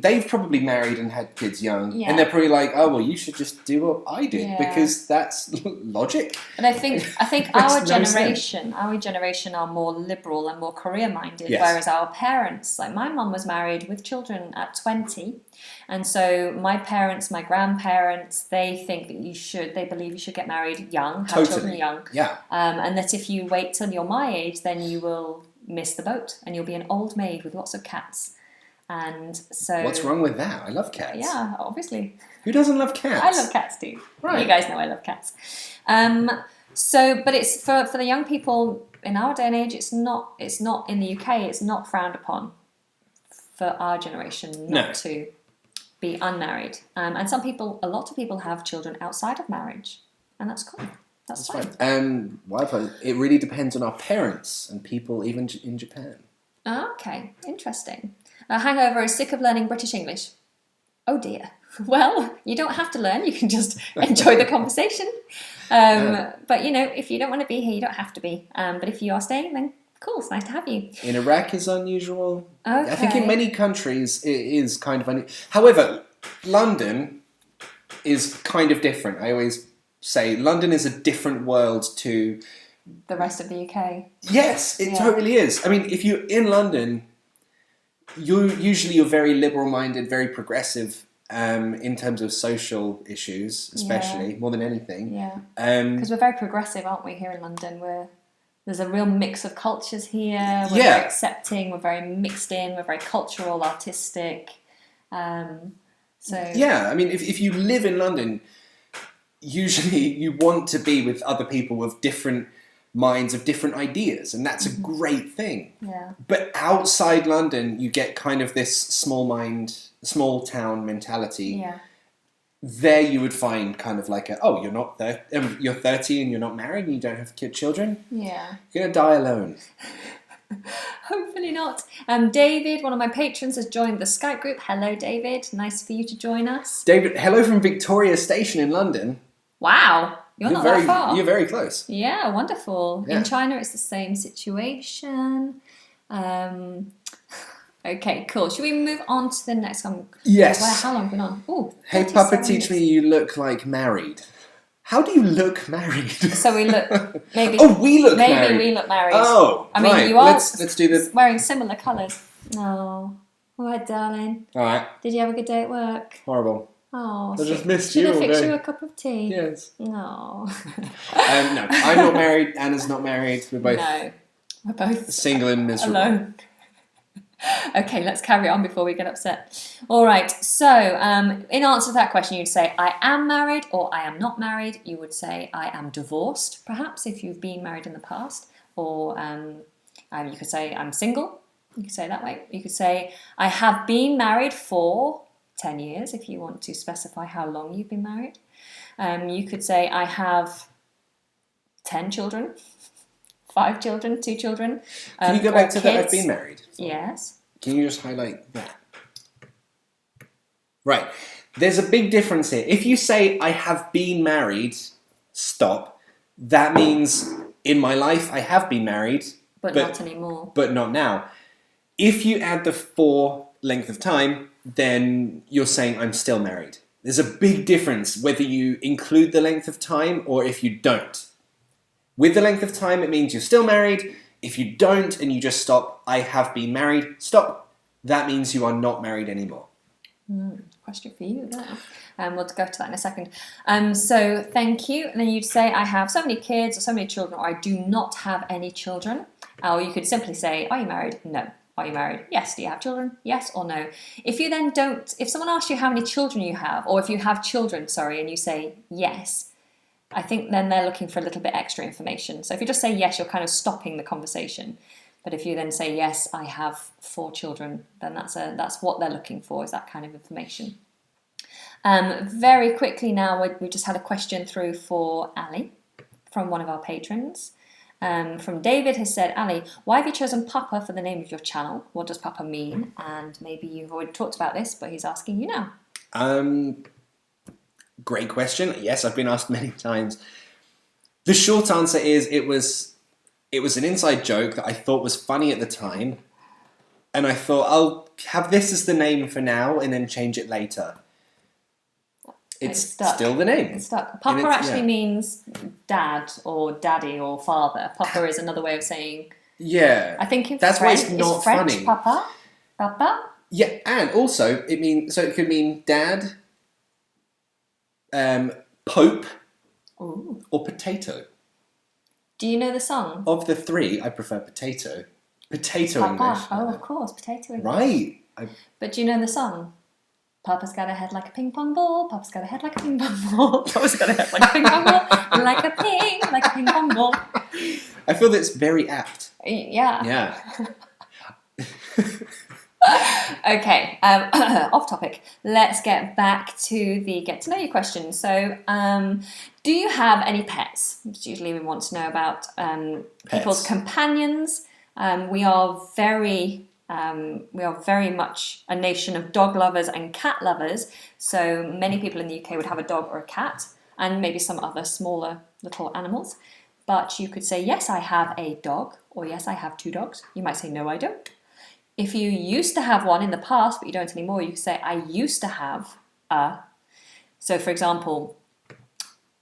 S2: married and had kids young, and they're probably like, oh well, you should just do what I did because that's logic.
S1: But I think our generation are more liberal and more career minded, whereas our parents, like my mum was married with children at 20, and so my parents, my grandparents, they think that they believe you should get married young, have children young, and that if you wait till you're my age, then you will miss the boat and you'll be an old maid with lots of cats. And so
S2: what's wrong with that? I love cats.
S1: Yeah, obviously.
S2: Who doesn't love cats?
S1: I love cats too. Right. You guys know I love cats. But it's for the young people in our day and age, it's not in the UK, it's not frowned upon for our generation not to be unmarried. And a lot of people have children outside of marriage, and that's cool. That's fine.
S2: It really depends on our parents and people, even in Japan.
S1: Okay, interesting. Hangover is sick of learning British English. Oh dear. Well, you don't have to learn. You can just enjoy the conversation. But if you don't want to be here, you don't have to be. But if you are staying, then cool. It's nice to have you.
S2: In Iraq is unusual.
S1: Okay.
S2: I think in many countries it is kind of unusual. However, London is kind of different. I always say London is a different world to
S1: the rest of the UK.
S2: Yes, it totally is. I mean, if you're in London, you're very liberal-minded, very progressive in terms of social issues, especially more than anything.
S1: Yeah, because we're very progressive, aren't we? Here in London, there's a real mix of cultures here. We're very accepting. We're very mixed in. We're very cultural, artistic. I mean, if you live in London, usually you want to be with other people with different minds, of different ideas, and that's a great thing. Yeah. But outside London, you get kind of this small town mentality. Yeah. There you would find kind of like you're 30 and you're not married and you don't have children. Yeah. You're going to die alone. Hopefully not. David, one of my patrons, has joined the Skype group. Hello, David. Nice for you to join us.
S2: David, hello from Victoria Station in London.
S1: Wow. You're not that far.
S2: You're very close.
S1: Yeah, wonderful. Yeah. In China, it's the same situation. Okay, cool. Should we move on to the next one?
S2: Yes.
S1: How long have we been on? Ooh,
S2: hey, Papa, teach me you look like married. How do you look married?
S1: So we look maybe.
S2: We look married.
S1: Maybe we look married.
S2: Oh,
S1: I mean,
S2: right.
S1: you are.
S2: Let's do this.
S1: Wearing similar colours. Oh, all right, darling.
S2: All right.
S1: Did you have a good day at work?
S2: Horrible.
S1: Oh,
S2: I just missed you.
S1: Should I fix you a cup of tea?
S2: Yes.
S1: No.
S2: No, I'm not married. Anna's not married. We're
S1: both
S2: single and miserable.
S1: Alone. Okay, let's carry on before we get upset. All right, so in answer to that question, you'd say, I am married or I am not married. You would say, I am divorced, perhaps, if you've been married in the past. Or you could say, I'm single. You could say it that way. You could say, I have been married for 10 years, if you want to specify how long you've been married. You could say, I have 10 children, 5 children, 2 children.
S2: Can you go back to that I've been married?
S1: Yes.
S2: Can you just highlight that? Right. There's a big difference here. If you say, I have been married, stop. That means, in my life, I have been married.
S1: But not anymore.
S2: But not now. If you add the for length of time, then you're saying, I'm still married. There's a big difference whether you include the length of time or if you don't. With the length of time, it means you're still married. If you don't and you just stop, I have been married, stop. That means you are not married anymore.
S1: Question for you there. We'll go to that in a second. So thank you. And then you'd say, I have so many kids or so many children, or I do not have any children. Or you could simply say, are you married? No. Are you married? Yes. Do you have children? Yes or no. If you then don't, if someone asks you how many children you have, or if you have children, and you say yes, I think then they're looking for a little bit extra information. So if you just say yes, you're kind of stopping the conversation. But if you then say yes, I have 4 children, then that's what they're looking for, is that kind of information. Very quickly now, we just had a question through for Ali from one of our patrons. From David has said, Ali, why have you chosen Papa for the name of your channel? What does Papa mean? And maybe you've already talked about this, but he's asking you now.
S2: Great question. Yes, I've been asked many times. The short answer is it was an inside joke that I thought was funny at the time, and I thought I'll have this as the name for now and then change it later. It's still the name.
S1: It's stuck. Papa actually means dad or daddy or father. Papa is another way of saying.
S2: Yeah.
S1: I think in
S2: that's
S1: French,
S2: why it's not
S1: French
S2: funny.
S1: Papa. Papa.
S2: Yeah, and also it could mean dad, Pope,
S1: Ooh.
S2: or potato.
S1: Do you know the song?
S2: Of the three, I prefer potato. Potato
S1: Papa.
S2: English.
S1: Oh, of course, potato English.
S2: Right.
S1: But do you know the song? Papa's got a head like a ping pong ball. Papa's got a head like a ping pong ball. Papa's got a head like a ping pong ball. Like a ping pong ball.
S2: I feel that's very apt.
S1: Yeah.
S2: Yeah.
S1: Okay, off topic. Let's get back to the get to know you question. So, do you have any pets? Which usually we want to know about people's companions. We are very much a nation of dog lovers and cat lovers. So many people in the UK would have a dog or a cat, and maybe some other smaller little animals. But you could say, yes, I have a dog, or yes, I have 2 dogs. You might say, no, I don't. If you used to have one in the past, but you don't anymore, you could say, I used to have a. So, for example,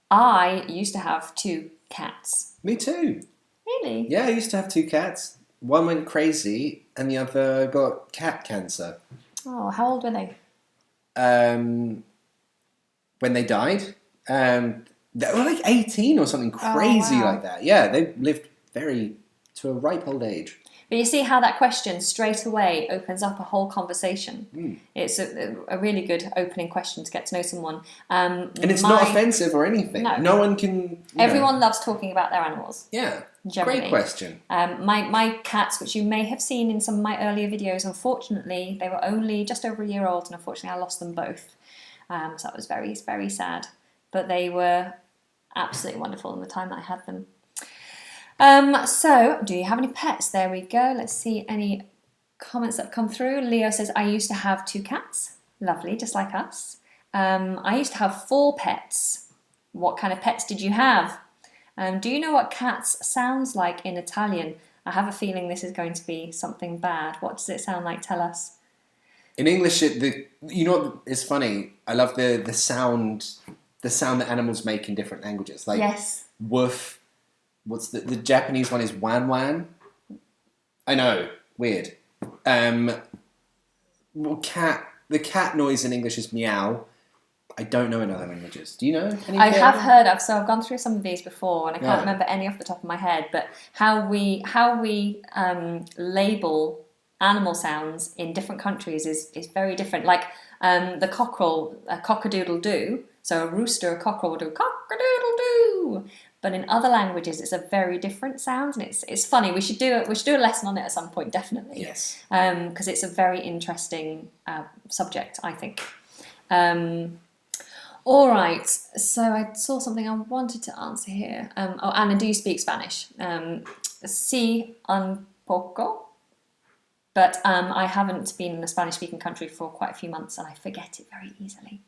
S1: I used to have 2 cats.
S2: Me too.
S1: Really?
S2: Yeah, I used to have 2 cats. One went crazy, and the other got cat cancer.
S1: Oh, how old were they?
S2: When they died, they were like 18 or something crazy like that. Yeah, they lived to a ripe old age.
S1: But you see how that question straight away opens up a whole conversation. It's a really good opening question to get to know someone.
S2: And it's not offensive or anything. No one can...
S1: Everyone loves talking about their animals.
S2: Yeah,
S1: generally.
S2: Great question.
S1: My cats, which you may have seen in some of my earlier videos, unfortunately, they were only just over a year old, and unfortunately I lost them both. So that was very, very sad. But they were absolutely wonderful in the time that I had them. So, do you have any pets? There we go. Let's see any comments that have come through. Leo says, I used to have 2 cats. Lovely, just like us. I used to have 4 pets. What kind of pets did you have? Do you know what cats sounds like in Italian? I have a feeling this is going to be something bad. What does it sound like? Tell us.
S2: In English, it's funny. I love the sound that animals make in different languages. Like
S1: yes.
S2: Woof. What's the Japanese one is wan wan. I know, weird. The cat noise in English is meow. I don't know in other languages. Do you know?
S1: I have heard of. So I've gone through some of these before, and I can't remember any off the top of my head. But how we label animal sounds in different countries is very different. Like the cockerel, a cock-a-doodle-doo. So a rooster, a cockerel will do cock-a-doodle-doo. But in other languages, it's a very different sound, and it's funny. We should do a lesson on it at some point, definitely.
S2: Yes.
S1: Because it's a very interesting subject, I think. All right. So I saw something I wanted to answer here. Anna, do you speak Spanish? Sí, un poco. But I haven't been in a Spanish-speaking country for quite a few months, and I forget it very easily.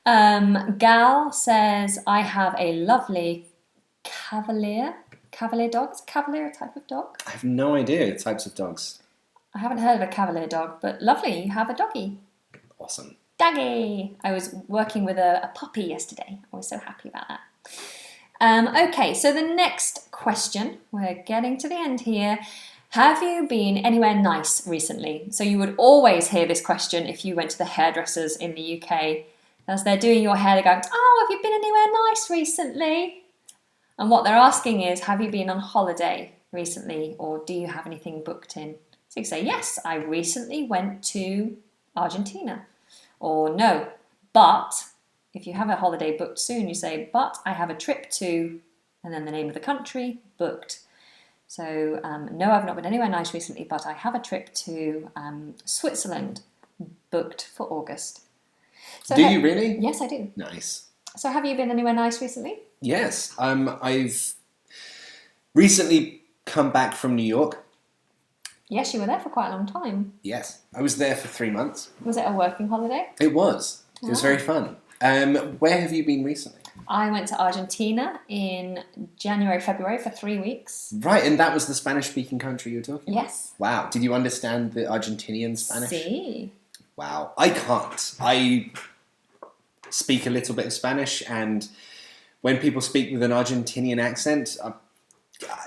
S1: Gal says, I have a lovely Cavalier dog. Is Cavalier a type of dog?
S2: I have no idea types of dogs.
S1: I haven't heard of a Cavalier dog, but lovely, you have a doggy.
S2: Awesome.
S1: Doggy! I was working with a puppy yesterday. I was so happy about that. Okay, so the next question, we're getting to the end here. Have you been anywhere nice recently? So you would always hear this question if you went to the hairdressers in the UK. As they're doing your hair, they're going, oh, have you been anywhere nice recently? And what they're asking is, have you been on holiday recently, or do you have anything booked in? So you say, yes, I recently went to Argentina. Or no, but if you have a holiday booked soon, you say, but I have a trip to, and then the name of the country, booked. So no, I've not been anywhere nice recently, but I have a trip to Switzerland, booked for August. So
S2: do you really?
S1: Yes, I do.
S2: Nice.
S1: So have you been anywhere nice recently?
S2: Yes. I've recently come back from New York.
S1: Yes, you were there for quite a long time.
S2: Yes. I was there for 3 months.
S1: Was it a working holiday?
S2: It was. It was very fun. Where have you been recently?
S1: I went to Argentina in January, February for 3 weeks.
S2: Right, and that was the Spanish-speaking country you were talking about?
S1: Yes.
S2: Wow. Did you understand the Argentinian Spanish?
S1: Sí.
S2: Wow. I can't. I speak a little bit of Spanish, and when people speak with an Argentinian accent,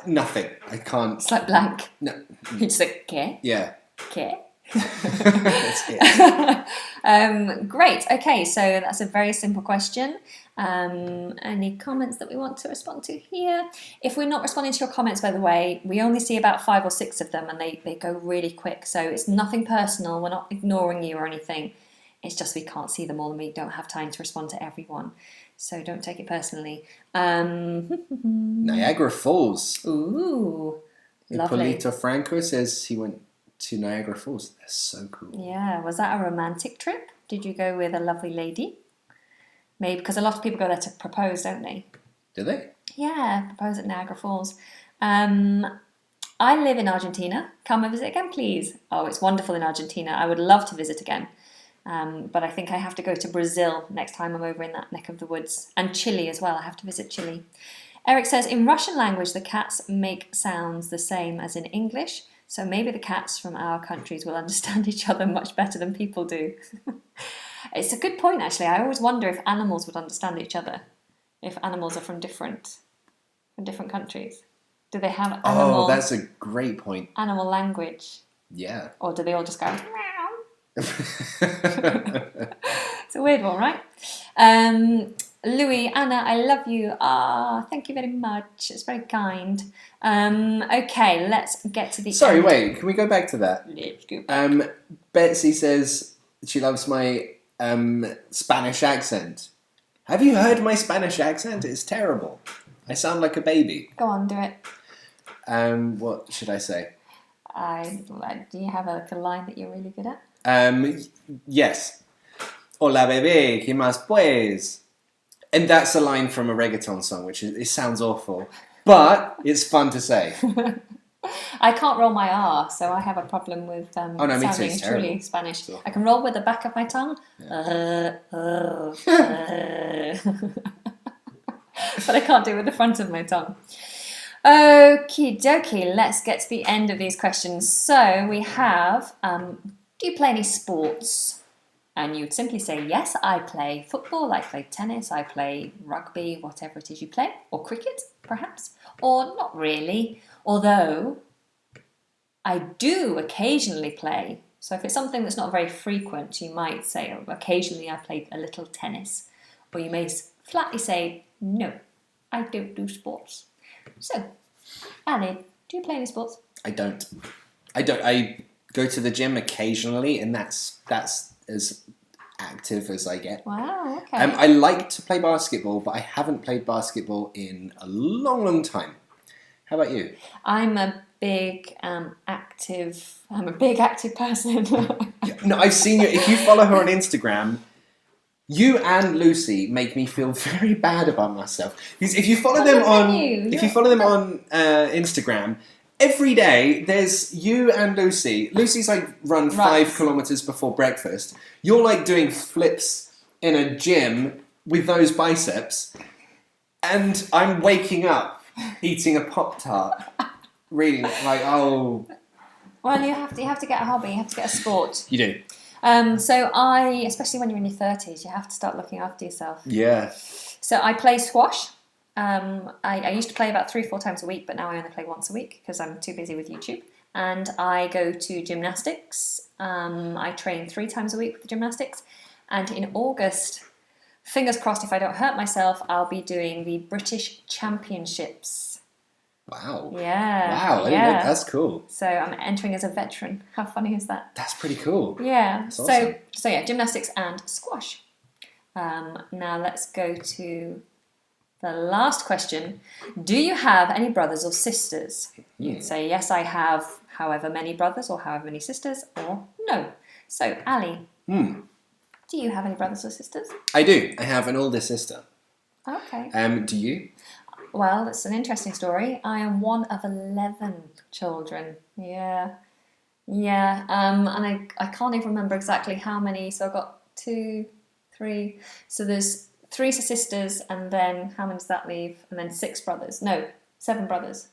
S2: nothing. I can't.
S1: It's like blank.
S2: No.
S1: You just like, ¿qué?
S2: Yeah.
S1: ¿Qué?
S2: That's it.
S1: Great. Okay, so that's a very simple question. Any comments that we want to respond to here? If we're not responding to your comments, by the way, we only see about 5 or 6 of them, and they go really quick. So it's nothing personal. We're not ignoring you or anything. It's just we can't see them all, and we don't have time to respond to everyone. So don't take it personally.
S2: Niagara Falls.
S1: Ooh, lovely.
S2: Hipólito Franco says he went to Niagara Falls. That's so cool.
S1: Yeah, was that a romantic trip? Did you go with a lovely lady? Maybe, because a lot of people go there to propose, don't they?
S2: Do they?
S1: Yeah, propose at Niagara Falls. I live in Argentina. Come and visit again, please. Oh, it's wonderful in Argentina. I would love to visit again. But I think I have to go to Brazil next time I'm over in that neck of the woods. And Chile as well. I have to visit Chile. Eric says, in Russian language, the cats make sounds the same as in English. So maybe the cats from our countries will understand each other much better than people do. It's a good point, actually. I always wonder if animals would understand each other. If animals are from different countries. Do they have
S2: Oh, that's a great point.
S1: animal language?
S2: Yeah.
S1: Or do they all just go, meow? It's a weird one, right? Louis, Anna, I love you. Thank you very much. It's very kind. Okay, let's get to the
S2: Sorry,
S1: end.
S2: wait. Can we go back to that?
S1: Let's go back.
S2: Betsy says she loves my Spanish accent. Have you heard my Spanish accent? It's terrible. I sound like a baby.
S1: Go on, do it.
S2: What should I say?
S1: Do you have a line that you're really good at?
S2: Yes. Hola, bebé, ¿qué más pues? And that's a line from a reggaeton song, which it sounds awful, but it's fun to say.
S1: I can't roll my R, so I have a problem with sounding truly Spanish.
S2: So.
S1: I can roll with the back of my tongue.
S2: Yeah.
S1: But I can't do it with the front of my tongue. Okie dokie, let's get to the end of these questions. So we have, do you play any sports? And you'd simply say, yes, I play football, I play tennis, I play rugby, whatever it is you play, or cricket, perhaps, or not really, although I do occasionally play. So if it's something that's not very frequent, you might say, oh, occasionally I play a little tennis, or you may flatly say, no, I don't do sports. So, Ali, do you play any sports?
S2: I don't. I go to the gym occasionally, and that's as active as I get.
S1: Wow, okay.
S2: I like to play basketball, but I haven't played basketball in a long, long time. How about you?
S1: I'm a big active person.
S2: No, I've seen you. If you follow her on Instagram, you and Lucy make me feel very bad about myself. Because if you follow them on Instagram, every day there's you and Lucy. Lucy's like run 5 kilometers before breakfast. You're like doing flips in a gym with those biceps, and I'm waking up eating a Pop-Tart, reading like, oh.
S1: Well, you have to get a hobby. You have to get a sport.
S2: You do.
S1: So especially when you're in your 30s, you have to start looking after yourself.
S2: Yeah.
S1: So I play squash. I used to play about 3-4 times a week, but now I only play once a week because I'm too busy with YouTube. And I go to gymnastics. I train 3 times a week with gymnastics. And in August, fingers crossed if I don't hurt myself, I'll be doing the British Championships.
S2: Wow.
S1: Yeah.
S2: Wow,
S1: yeah.
S2: That's cool.
S1: So I'm entering as a veteran. How funny is that?
S2: That's pretty cool.
S1: Yeah.
S2: That's awesome.
S1: So yeah, gymnastics and squash. Now let's go to the last question. Do you have any brothers or sisters? You'd say, yes, I have however many brothers or however many sisters, or no. So, Ali, do you have any brothers or sisters?
S2: I do. I have an older sister.
S1: Okay.
S2: Do you?
S1: Well, it's an interesting story. I am one of 11 children. Yeah. Yeah. And I can't even remember exactly how many. So I've got 2, 3. So there's 3 sisters, and then how many does that leave? And then 6 brothers. No, 7 brothers.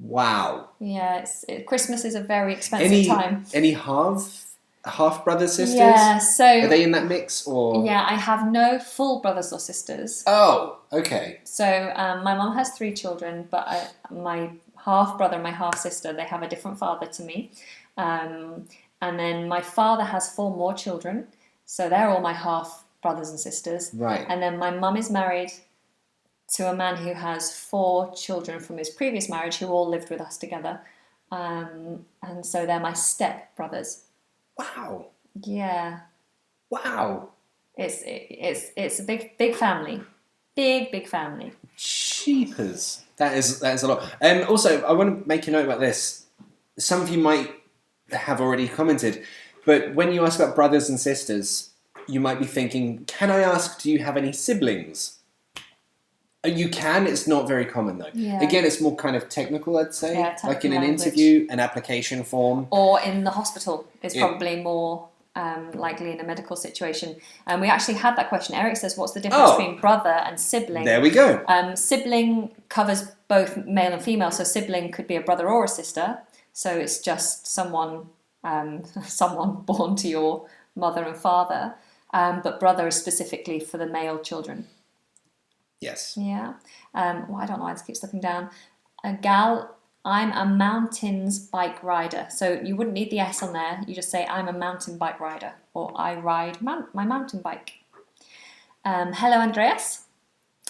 S2: Wow.
S1: Yeah, Christmas is a very expensive time.
S2: Any half brothers, sisters?
S1: Yeah, so
S2: are they in that mix or?
S1: Yeah, I have no full brothers or sisters.
S2: Oh, okay.
S1: So my mum has 3 children, but my half brother and my half sister, they have a different father to me. And then my father has 4 more children, so they're all my half brothers and sisters.
S2: Right.
S1: And then my mum is married to a man who has 4 children from his previous marriage, who all lived with us together. And so they're my step brothers.
S2: Wow.
S1: Yeah.
S2: Wow.
S1: It's a big family. Big family.
S2: Jeepers. That is a lot. Also, I want to make a note about this. Some of you might have already commented, but when you ask about brothers and sisters, you might be thinking, can I ask, do you have any siblings? You can, it's not very common though.
S1: Yeah.
S2: Again, it's more kind of technical, I'd say.
S1: Yeah,
S2: like in an
S1: language.
S2: interview, an application form.
S1: Or in the hospital is probably more likely in a medical situation. And we actually had that question. Eric says, what's the difference between brother and sibling?
S2: There we go.
S1: Sibling covers both male and female, so sibling could be a brother or a sister. So it's just someone born to your mother and father. But brother is specifically for the male children.
S2: Yes.
S1: Yeah. Well, I don't know. I just keep slipping down. Gal, I'm a mountains bike rider. So you wouldn't need the S on there. You just say I'm a mountain bike rider, or I ride my mountain bike. Hello, Andreas.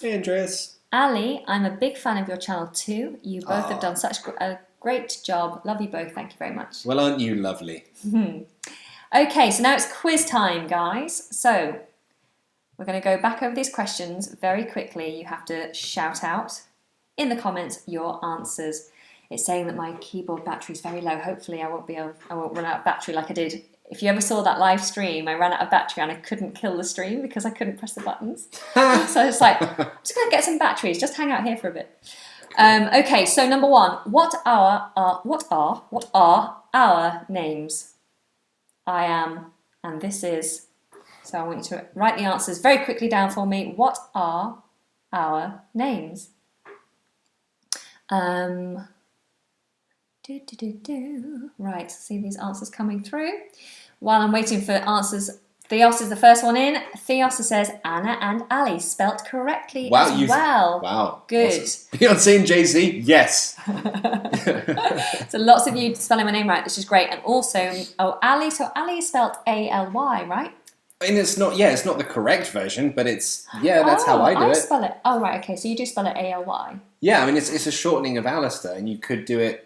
S2: Hey, Andreas.
S1: Ali, I'm a big fan of your channel too. You both have done such a great job. Love you both. Thank you very much.
S2: Well, aren't you lovely?
S1: Okay, so now it's quiz time, guys. So we're going to go back over these questions very quickly. You have to shout out in the comments your answers. It's saying that my keyboard battery is very low. Hopefully I won't run out of battery like I did. If you ever saw that live stream, I ran out of battery and I couldn't kill the stream because I couldn't press the buttons. So it's like, I'm just going to get some batteries. Just hang out here for a bit. Okay, so number 1, what are our names? I am, and this is. So I want you to write the answers very quickly down for me. What are our names? Right, see these answers coming through. While I'm waiting for answers, Theos is the first one in. Theos says Anna and Ali, spelt correctly as well.
S2: Wow.
S1: Good.
S2: Awesome. Beyonce and Jay-Z, yes.
S1: So lots of you spelling my name right, which is great. And also, Ali, so Ali is spelt A-L-Y, right?
S2: I mean, it's not the correct version, but it's, that's how I do it.
S1: Spell it. Oh, right, okay, so you do spell it A-L-Y.
S2: Yeah, I mean, it's a shortening of Alistair, and you could do it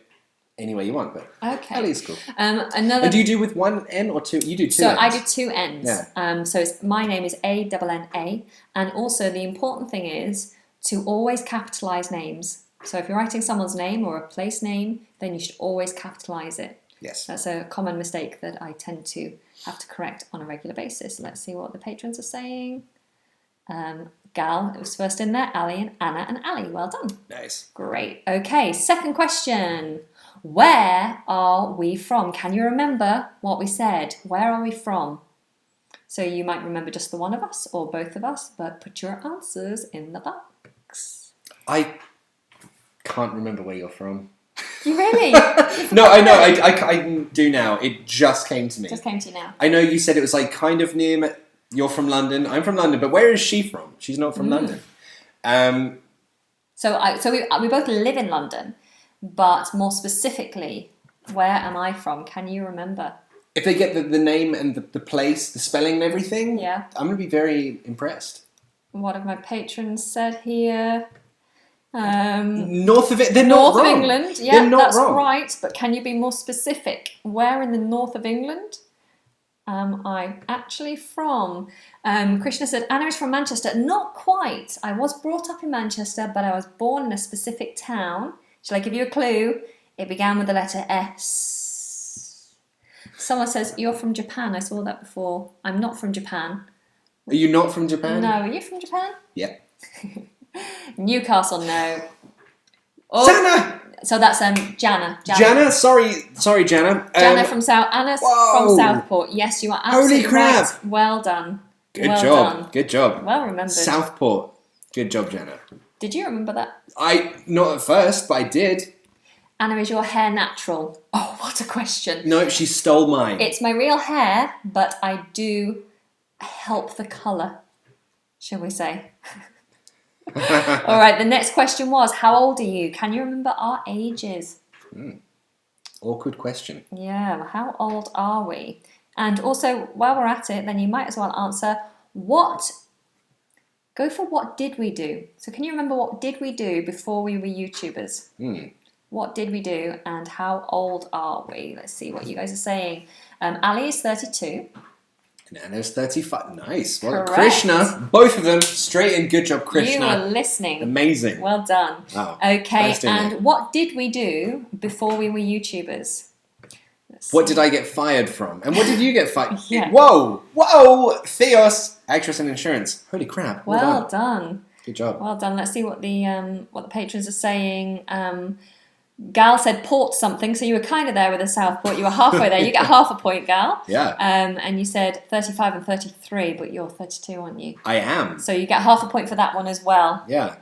S2: any way you want, but Ali's cool.
S1: And
S2: do you do with 1 N or 2? You do 2
S1: So
S2: N's.
S1: I do 2 N's.
S2: Yeah.
S1: So my name is A-N-N-A, and also the important thing is to always capitalise names. So if you're writing someone's name or a place name, then you should always capitalise it.
S2: Yes.
S1: That's a common mistake that I tend to have to correct on a regular basis. Let's see what the patrons are saying. Gal, it was first in there, Ali and Anna and Ali. Well done.
S2: Nice.
S1: Great. Okay, second question. Where are we from? Can you remember what we said? Where are we from? So you might remember just the one of us or both of us, but put your answers in the box.
S2: I can't remember where you're from.
S1: You really?
S2: No, I know. I do now. It just came to me.
S1: Just came to you now.
S2: I know you said it was like kind of near. You're from London. I'm from London, but where is she from? She's not from London.
S1: So we both live in London, but more specifically, where am I from? Can you remember?
S2: If they get the name and the place, the spelling and everything,
S1: yeah,
S2: I'm going to be very impressed.
S1: One of my patrons said here.
S2: North of it, they're
S1: north
S2: not wrong.
S1: Of England, yeah,
S2: they're not
S1: that's
S2: wrong.
S1: right. But can you be more specific? Where in the north of England am I actually from? Krishna said Anna is from Manchester. Not quite. I was brought up in Manchester, but I was born in a specific town. Shall I give you a clue? It began with the letter S. Someone says you're from Japan. I saw that before. I'm not from Japan.
S2: Are you not from Japan?
S1: No. Are you from Japan?
S2: Yeah.
S1: Newcastle, no.
S2: Jana!
S1: So that's Jana.
S2: Jana? Sorry, Jana.
S1: Jana from South. Anna's
S2: whoa.
S1: from Southport. Yes, you are absolutely
S2: Holy crap.
S1: right. Well done.
S2: Good
S1: Well
S2: job.
S1: done.
S2: Good job.
S1: Well remembered.
S2: Southport. Good job, Jana.
S1: Did you remember that?
S2: Not at first, but I did.
S1: Anna, is your hair natural? Oh, what a question.
S2: No, she stole mine.
S1: It's my real hair, but I do help the colour, shall we say. All right, the next question was, how old are you? Can you remember our ages?
S2: Awkward question.
S1: Yeah, how old are we? And also, while we're at it, then you might as well answer, go for what did we do? So can you remember what did we do before we were YouTubers? What did we do and how old are we? Let's see what you guys are saying. Ali is 32.
S2: And Anna's 35. Nice. Well,
S1: Correct.
S2: Krishna, both of them straight in. Good job, Krishna.
S1: You were listening.
S2: Amazing.
S1: Well done.
S2: Wow.
S1: Okay,
S2: First in there.
S1: and what did we do before we were YouTubers?
S2: What did I get fired from? And what did you get fired?
S1: Yeah.
S2: Whoa! Theos, actress and insurance. Holy crap!
S1: Well done.
S2: Good job.
S1: Well done. Let's see what the patrons are saying. Gal said port something, so you were kind of there with the Southport. You were halfway there. You get half a point, Gal.
S2: Yeah.
S1: And you said 35 and 33, but you're 32, aren't you?
S2: I am.
S1: So you get half a point for that one as well.
S2: Yeah. Well,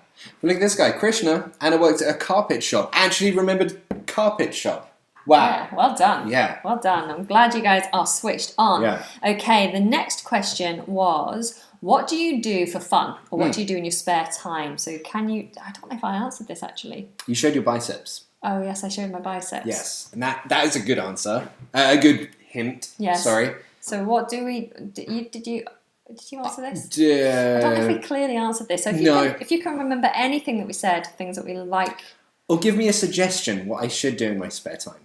S2: look at this guy, Krishna. Anna worked at a carpet shop. Actually remembered carpet shop. Wow.
S1: Yeah, well done.
S2: Yeah.
S1: Well done. I'm glad you guys are switched on.
S2: Yeah.
S1: Okay, the next question was, what do you do for fun? Or what do you do in your spare time? So I don't know if I answered this actually.
S2: You showed your biceps.
S1: Oh yes, I showed my biceps.
S2: Yes. And that is a good answer. A good hint.
S1: Yes.
S2: Sorry.
S1: So what do we, did you answer this? I don't know if we clearly answered this. So if you can remember anything that we said, things that we like.
S2: Or give me a suggestion what I should do in my spare time.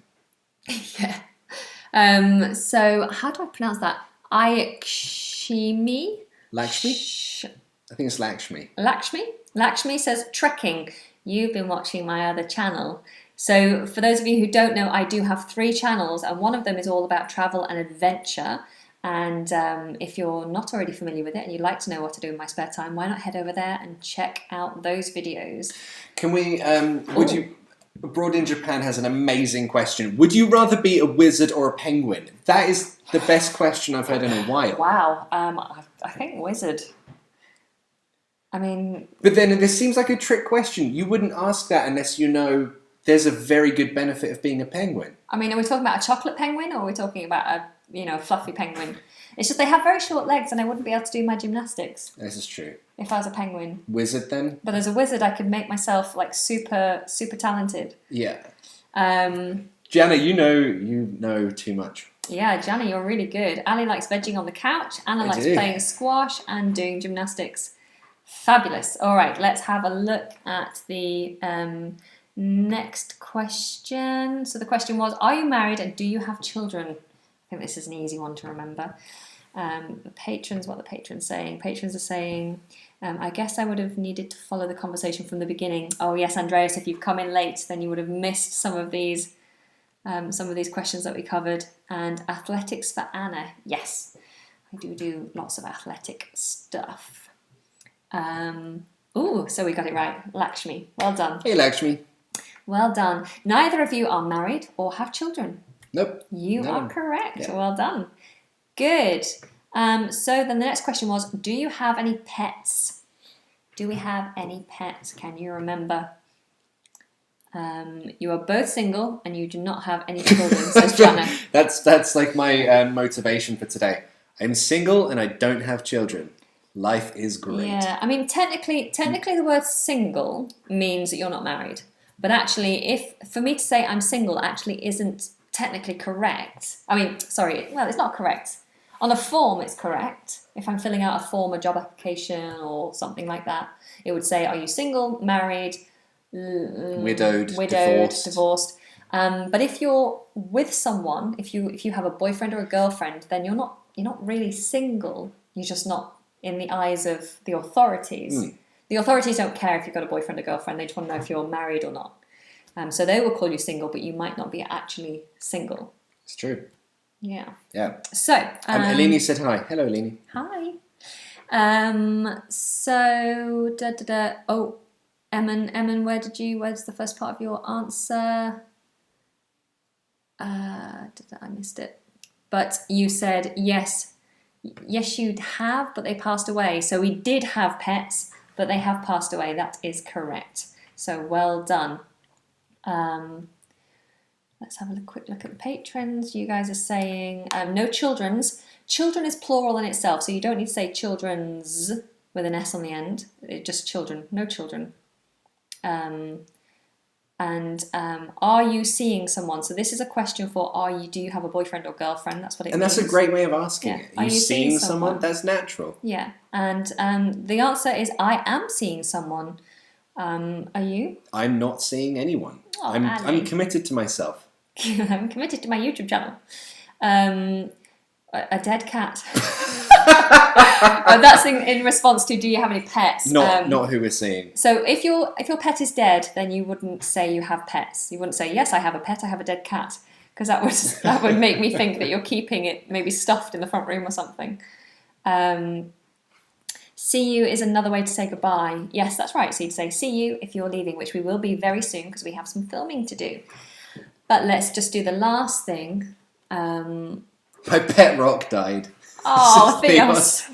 S1: Yeah. So how do I pronounce that? Lakshmi?
S2: I think it's Lakshmi.
S1: Lakshmi says trekking. You've been watching my other channel. So for those of you who don't know, I do have 3 channels, and one of them is all about travel and adventure. And if you're not already familiar with it and you'd like to know what to do in my spare time, why not head over there and check out those videos.
S2: Can we, Abroad in Japan has an amazing question. Would you rather be a wizard or a penguin? That is the best question I've heard in a while.
S1: Wow, I think wizard. I mean...
S2: But then this seems like a trick question. You wouldn't ask that unless you know there's a very good benefit of being a penguin.
S1: I mean, are we talking about a chocolate penguin or are we talking about a fluffy penguin? It's just they have very short legs and I wouldn't be able to do my gymnastics.
S2: This is true.
S1: If I was a penguin.
S2: Wizard then?
S1: But as a wizard, I could make myself like super talented.
S2: Yeah. Jana, you know too much.
S1: Yeah, Jana, you're really good. Ali likes vegging on the couch. Anna likes playing squash and doing gymnastics. Fabulous. All right, let's have a look at the next question. So the question was, are you married and do you have children? I think this is an easy one to remember. The patrons saying? Patrons are saying, I guess I would have needed to follow the conversation from the beginning. Oh yes, Andreas, if you've come in late, then you would have missed some of these questions that we covered. And athletics for Anna. Yes, I do lots of athletic stuff. So we got it right. Lakshmi, well done.
S2: Hey, Lakshmi.
S1: Well done. Neither of you are married or have children.
S2: Nope.
S1: You are correct.
S2: Yeah.
S1: Well done. Good. So then the next question was, do you have any pets? Do we have any pets? Can you remember? You are both single and you do not have any children, says Jana.
S2: That's like my motivation for today. I'm single and I don't have children. Life is great.
S1: Yeah, I mean, technically the word single means that you're not married. But actually, for me to say I'm single actually isn't technically correct. I mean, sorry, well, it's not correct. On a form, it's correct. If I'm filling out a form, a job application or something like that, it would say, are you single, married,
S2: widowed,
S1: divorced. But if you're with someone, if you have a boyfriend or a girlfriend, then you're not really single. You're just not in the eyes of the authorities. The authorities don't care if you've got a boyfriend or girlfriend. They just want to know if you're married or not. So they will call you single, but you might not be actually single.
S2: It's true.
S1: Yeah.
S2: Yeah.
S1: So.
S2: Eleni said hi. Hello, Eleni.
S1: Hi. Oh, Emin, where's the first part of your answer? I missed it. But you said, yes, Yes, you'd have, but they passed away. So we did have pets, but they have passed away. That is correct. So well done. Let's have a quick look at the patrons. You guys are saying no children's. Children is plural in itself, so you don't need to say children's with an S on the end. Just children, no children. Are you seeing someone? So this is a question for do you have a boyfriend or girlfriend? That's what it means.
S2: And that's a great way of asking it.
S1: Are you
S2: seeing someone? That's natural.
S1: Yeah. And the answer is I am seeing someone. Are you?
S2: I'm not seeing anyone.
S1: Oh,
S2: I'm committed to myself.
S1: I'm committed to my YouTube channel. A dead cat. That's in response to, do you have any pets?
S2: Not who we're seeing.
S1: So if your pet is dead, then you wouldn't say you have pets. You wouldn't say, yes, I have a pet, I have a dead cat. Because that would make me think that you're keeping it maybe stuffed in the front room or something. See you is another way to say goodbye. Yes, that's right. So you'd say see you if you're leaving, which we will be very soon because we have some filming to do. But let's just do the last thing.
S2: My pet rock died.
S1: Oh, Theos.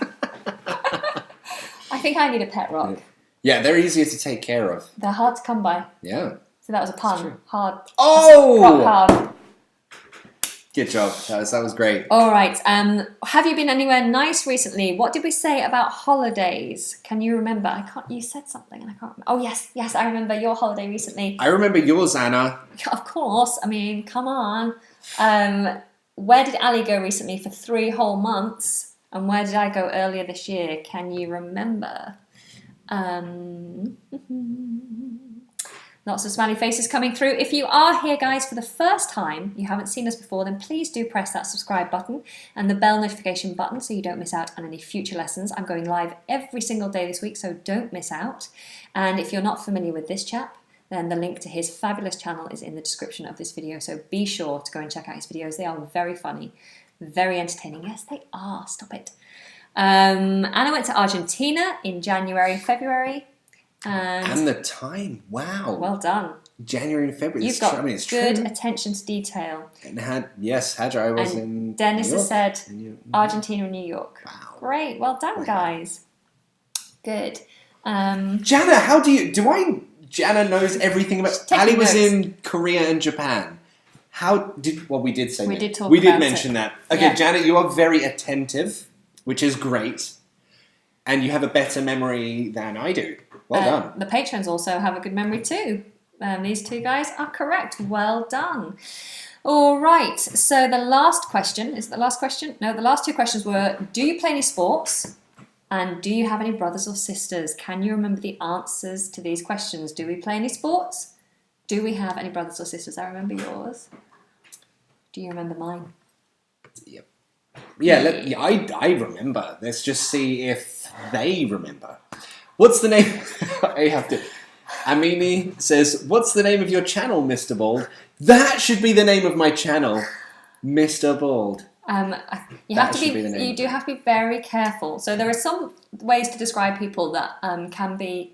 S1: I think I need a pet rock.
S2: Yeah, they're easier to take care of.
S1: They're hard to come by.
S2: Yeah.
S1: So that was a pun. Hard.
S2: Oh!
S1: Rock hard.
S2: Good job. That was great.
S1: All right. Have you been anywhere nice recently? What did we say about holidays? Can you remember? You said something and I can't remember. Oh, yes, I remember your holiday recently.
S2: I remember yours, Anna.
S1: Of course. I mean, come on. Where did Ali go recently for 3 whole months? And where did I go earlier this year? Can you remember? Lots of smiley faces coming through. If you are here, guys, for the first time, you haven't seen us before, then please do press that subscribe button and the bell notification button so you don't miss out on any future lessons. I'm going live every single day this week, so don't miss out. And if you're not familiar with this chap, then the link to his fabulous channel is in the description of this video. So be sure to go and check out his videos. They are very funny, very entertaining. Yes, they are. Stop it. Anna went to Argentina in January and February.
S2: And the time, wow.
S1: Well done.
S2: January and February.
S1: You've got good attention to detail.
S2: And Hadra was in
S1: Dennis
S2: New York.
S1: has said Argentina and New York.
S2: Wow.
S1: Great, well done, guys. Good.
S2: Jana, Jana knows everything about... Ali was in Korea and Japan. We did say that.
S1: We did talk
S2: We did
S1: about
S2: mention
S1: it.
S2: that. Okay,
S1: Yeah.
S2: Jana, you are very attentive, which is great. And you have a better memory than I do. Well done.
S1: The patrons also have a good memory too. These two guys are correct. Well done. All right. So the last question, is it the last question? No, the last 2 questions were, do you play any sports? And do you have any brothers or sisters? Can you remember the answers to these questions? Do we play any sports? Do we have any brothers or sisters? I remember yours. Do you remember mine?
S2: Yep. Yeah, I remember. Let's just see if they remember. What's the name? I have to. Amini says, what's the name of your channel, Mr. Bald? That should be the name of my channel, Mr. Bald.
S1: You do have to be very careful. So there are some ways to describe people that can be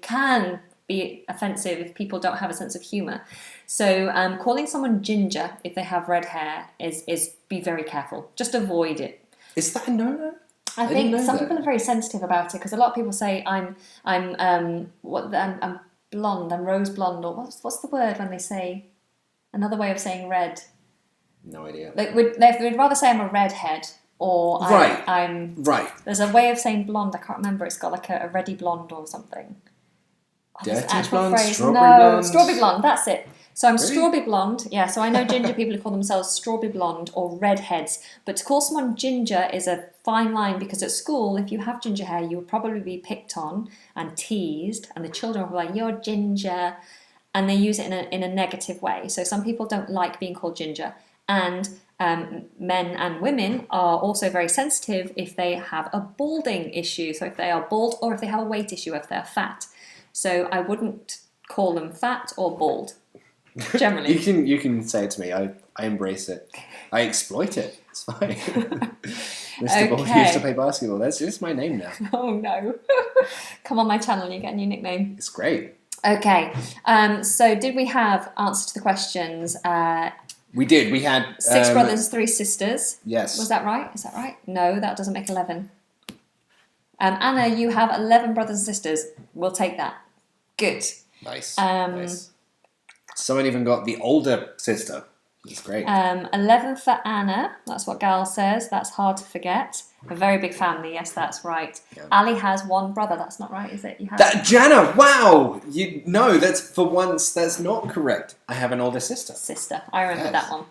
S1: offensive if people don't have a sense of humour. So calling someone ginger if they have red hair is be very careful. Just avoid it.
S2: Is that a no-no?
S1: I think some people are very sensitive about it because a lot of people say I'm blonde, I'm rose blonde, or what's the word when they say another way of saying red?
S2: No idea.
S1: Like they'd rather say I'm a redhead or I'm
S2: right.
S1: There's a way of saying blonde. I can't remember. It's got like a reddy blonde or something.
S2: Dirty blonde, strawberry blonde.
S1: Strawberry blonde. That's it. So I'm strawberry blonde. Yeah. So I know ginger people who call themselves strawberry blonde or redheads. But to call someone ginger is a fine line because at school, if you have ginger hair, you will probably be picked on and teased, and the children will be like, "You're ginger," and they use it in a negative way. So some people don't like being called ginger, and men and women are also very sensitive if they have a balding issue. So if they are bald or if they have a weight issue, if they're fat. So I wouldn't call them fat or bald. Generally,
S2: you can say it to me. I embrace it. I exploit it. It's fine. Mr. Bald used to play basketball. That's just my name now.
S1: Oh no! Come on my channel and you get a new nickname.
S2: It's great.
S1: Okay. So did we have answers to the questions?
S2: We did. We had...
S1: 6 brothers, 3 sisters.
S2: Yes.
S1: Was that right? Is that right? No, that doesn't make 11. Anna, you have 11 brothers and sisters. We'll take that. Good.
S2: Nice.
S1: Nice.
S2: Someone even got the older sister. It's great.
S1: 11 for Anna. That's what Gal says. That's hard to forget. A very big family. Yes, that's right.
S2: Yeah.
S1: Ali has 1 brother. That's not right, is it? You have
S2: Jana, wow! That's for once. That's not correct. I have an older sister.
S1: Sister. I remember that one.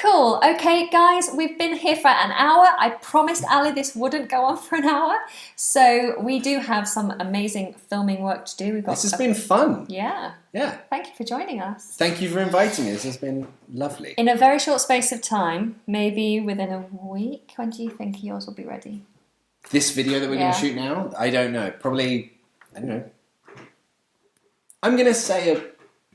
S1: Cool. Okay, guys, we've been here for an hour. I promised Ali this wouldn't go on for an hour. So we do have some amazing filming work to do.
S2: This has been fun.
S1: Yeah.
S2: Yeah.
S1: Thank you for joining us.
S2: Thank you for inviting us. It's been lovely.
S1: In a very short space of time, maybe within a week, when do you think yours will be ready?
S2: This video that we're going to shoot now? I don't know. Probably, I don't know. I'm going to say a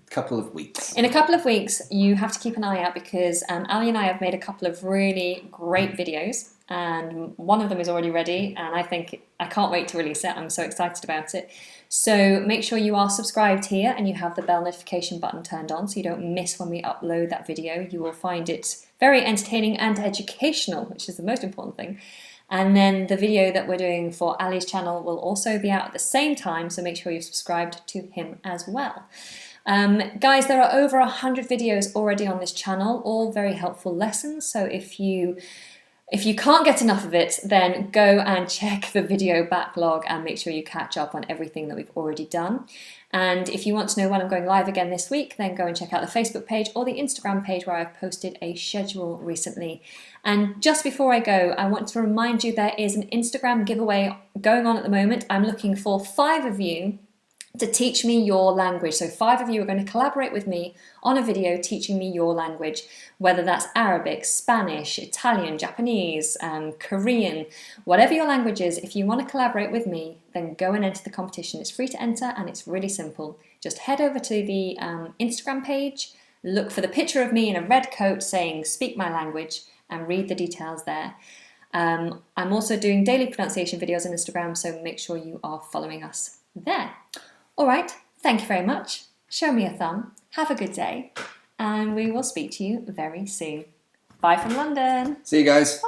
S2: couple of weeks.
S1: In a couple of weeks, you have to keep an eye out because Ali and I have made a couple of really great videos, and one of them is already ready, and I can't wait to release it. I'm so excited about it. So make sure you are subscribed here and you have the bell notification button turned on so you don't miss when we upload that video. You will find it very entertaining and educational, which is the most important thing. And then the video that we're doing for Ali's channel will also be out at the same time, so make sure you're subscribed to him as well. Guys, there are over 100 videos already on this channel, all very helpful lessons. So if you can't get enough of it, then go and check the video backlog and make sure you catch up on everything that we've already done. And if you want to know when I'm going live again this week, then go and check out the Facebook page or the Instagram page where I've posted a schedule recently. And just before I go, I want to remind you there is an Instagram giveaway going on at the moment. I'm looking for 5 of you to teach me your language. So 5 of you are going to collaborate with me on a video teaching me your language, whether that's Arabic, Spanish, Italian, Japanese, Korean, whatever your language is. If you want to collaborate with me, then go and enter the competition. It's free to enter and it's really simple. Just head over to the Instagram page, look for the picture of me in a red coat saying speak my language, and read the details there. I'm also doing daily pronunciation videos on Instagram, so make sure you are following us there. All right, thank you very much. Show me a thumb. Have a good day. And we will speak to you very soon. Bye from London.
S2: See you guys.
S1: Bye.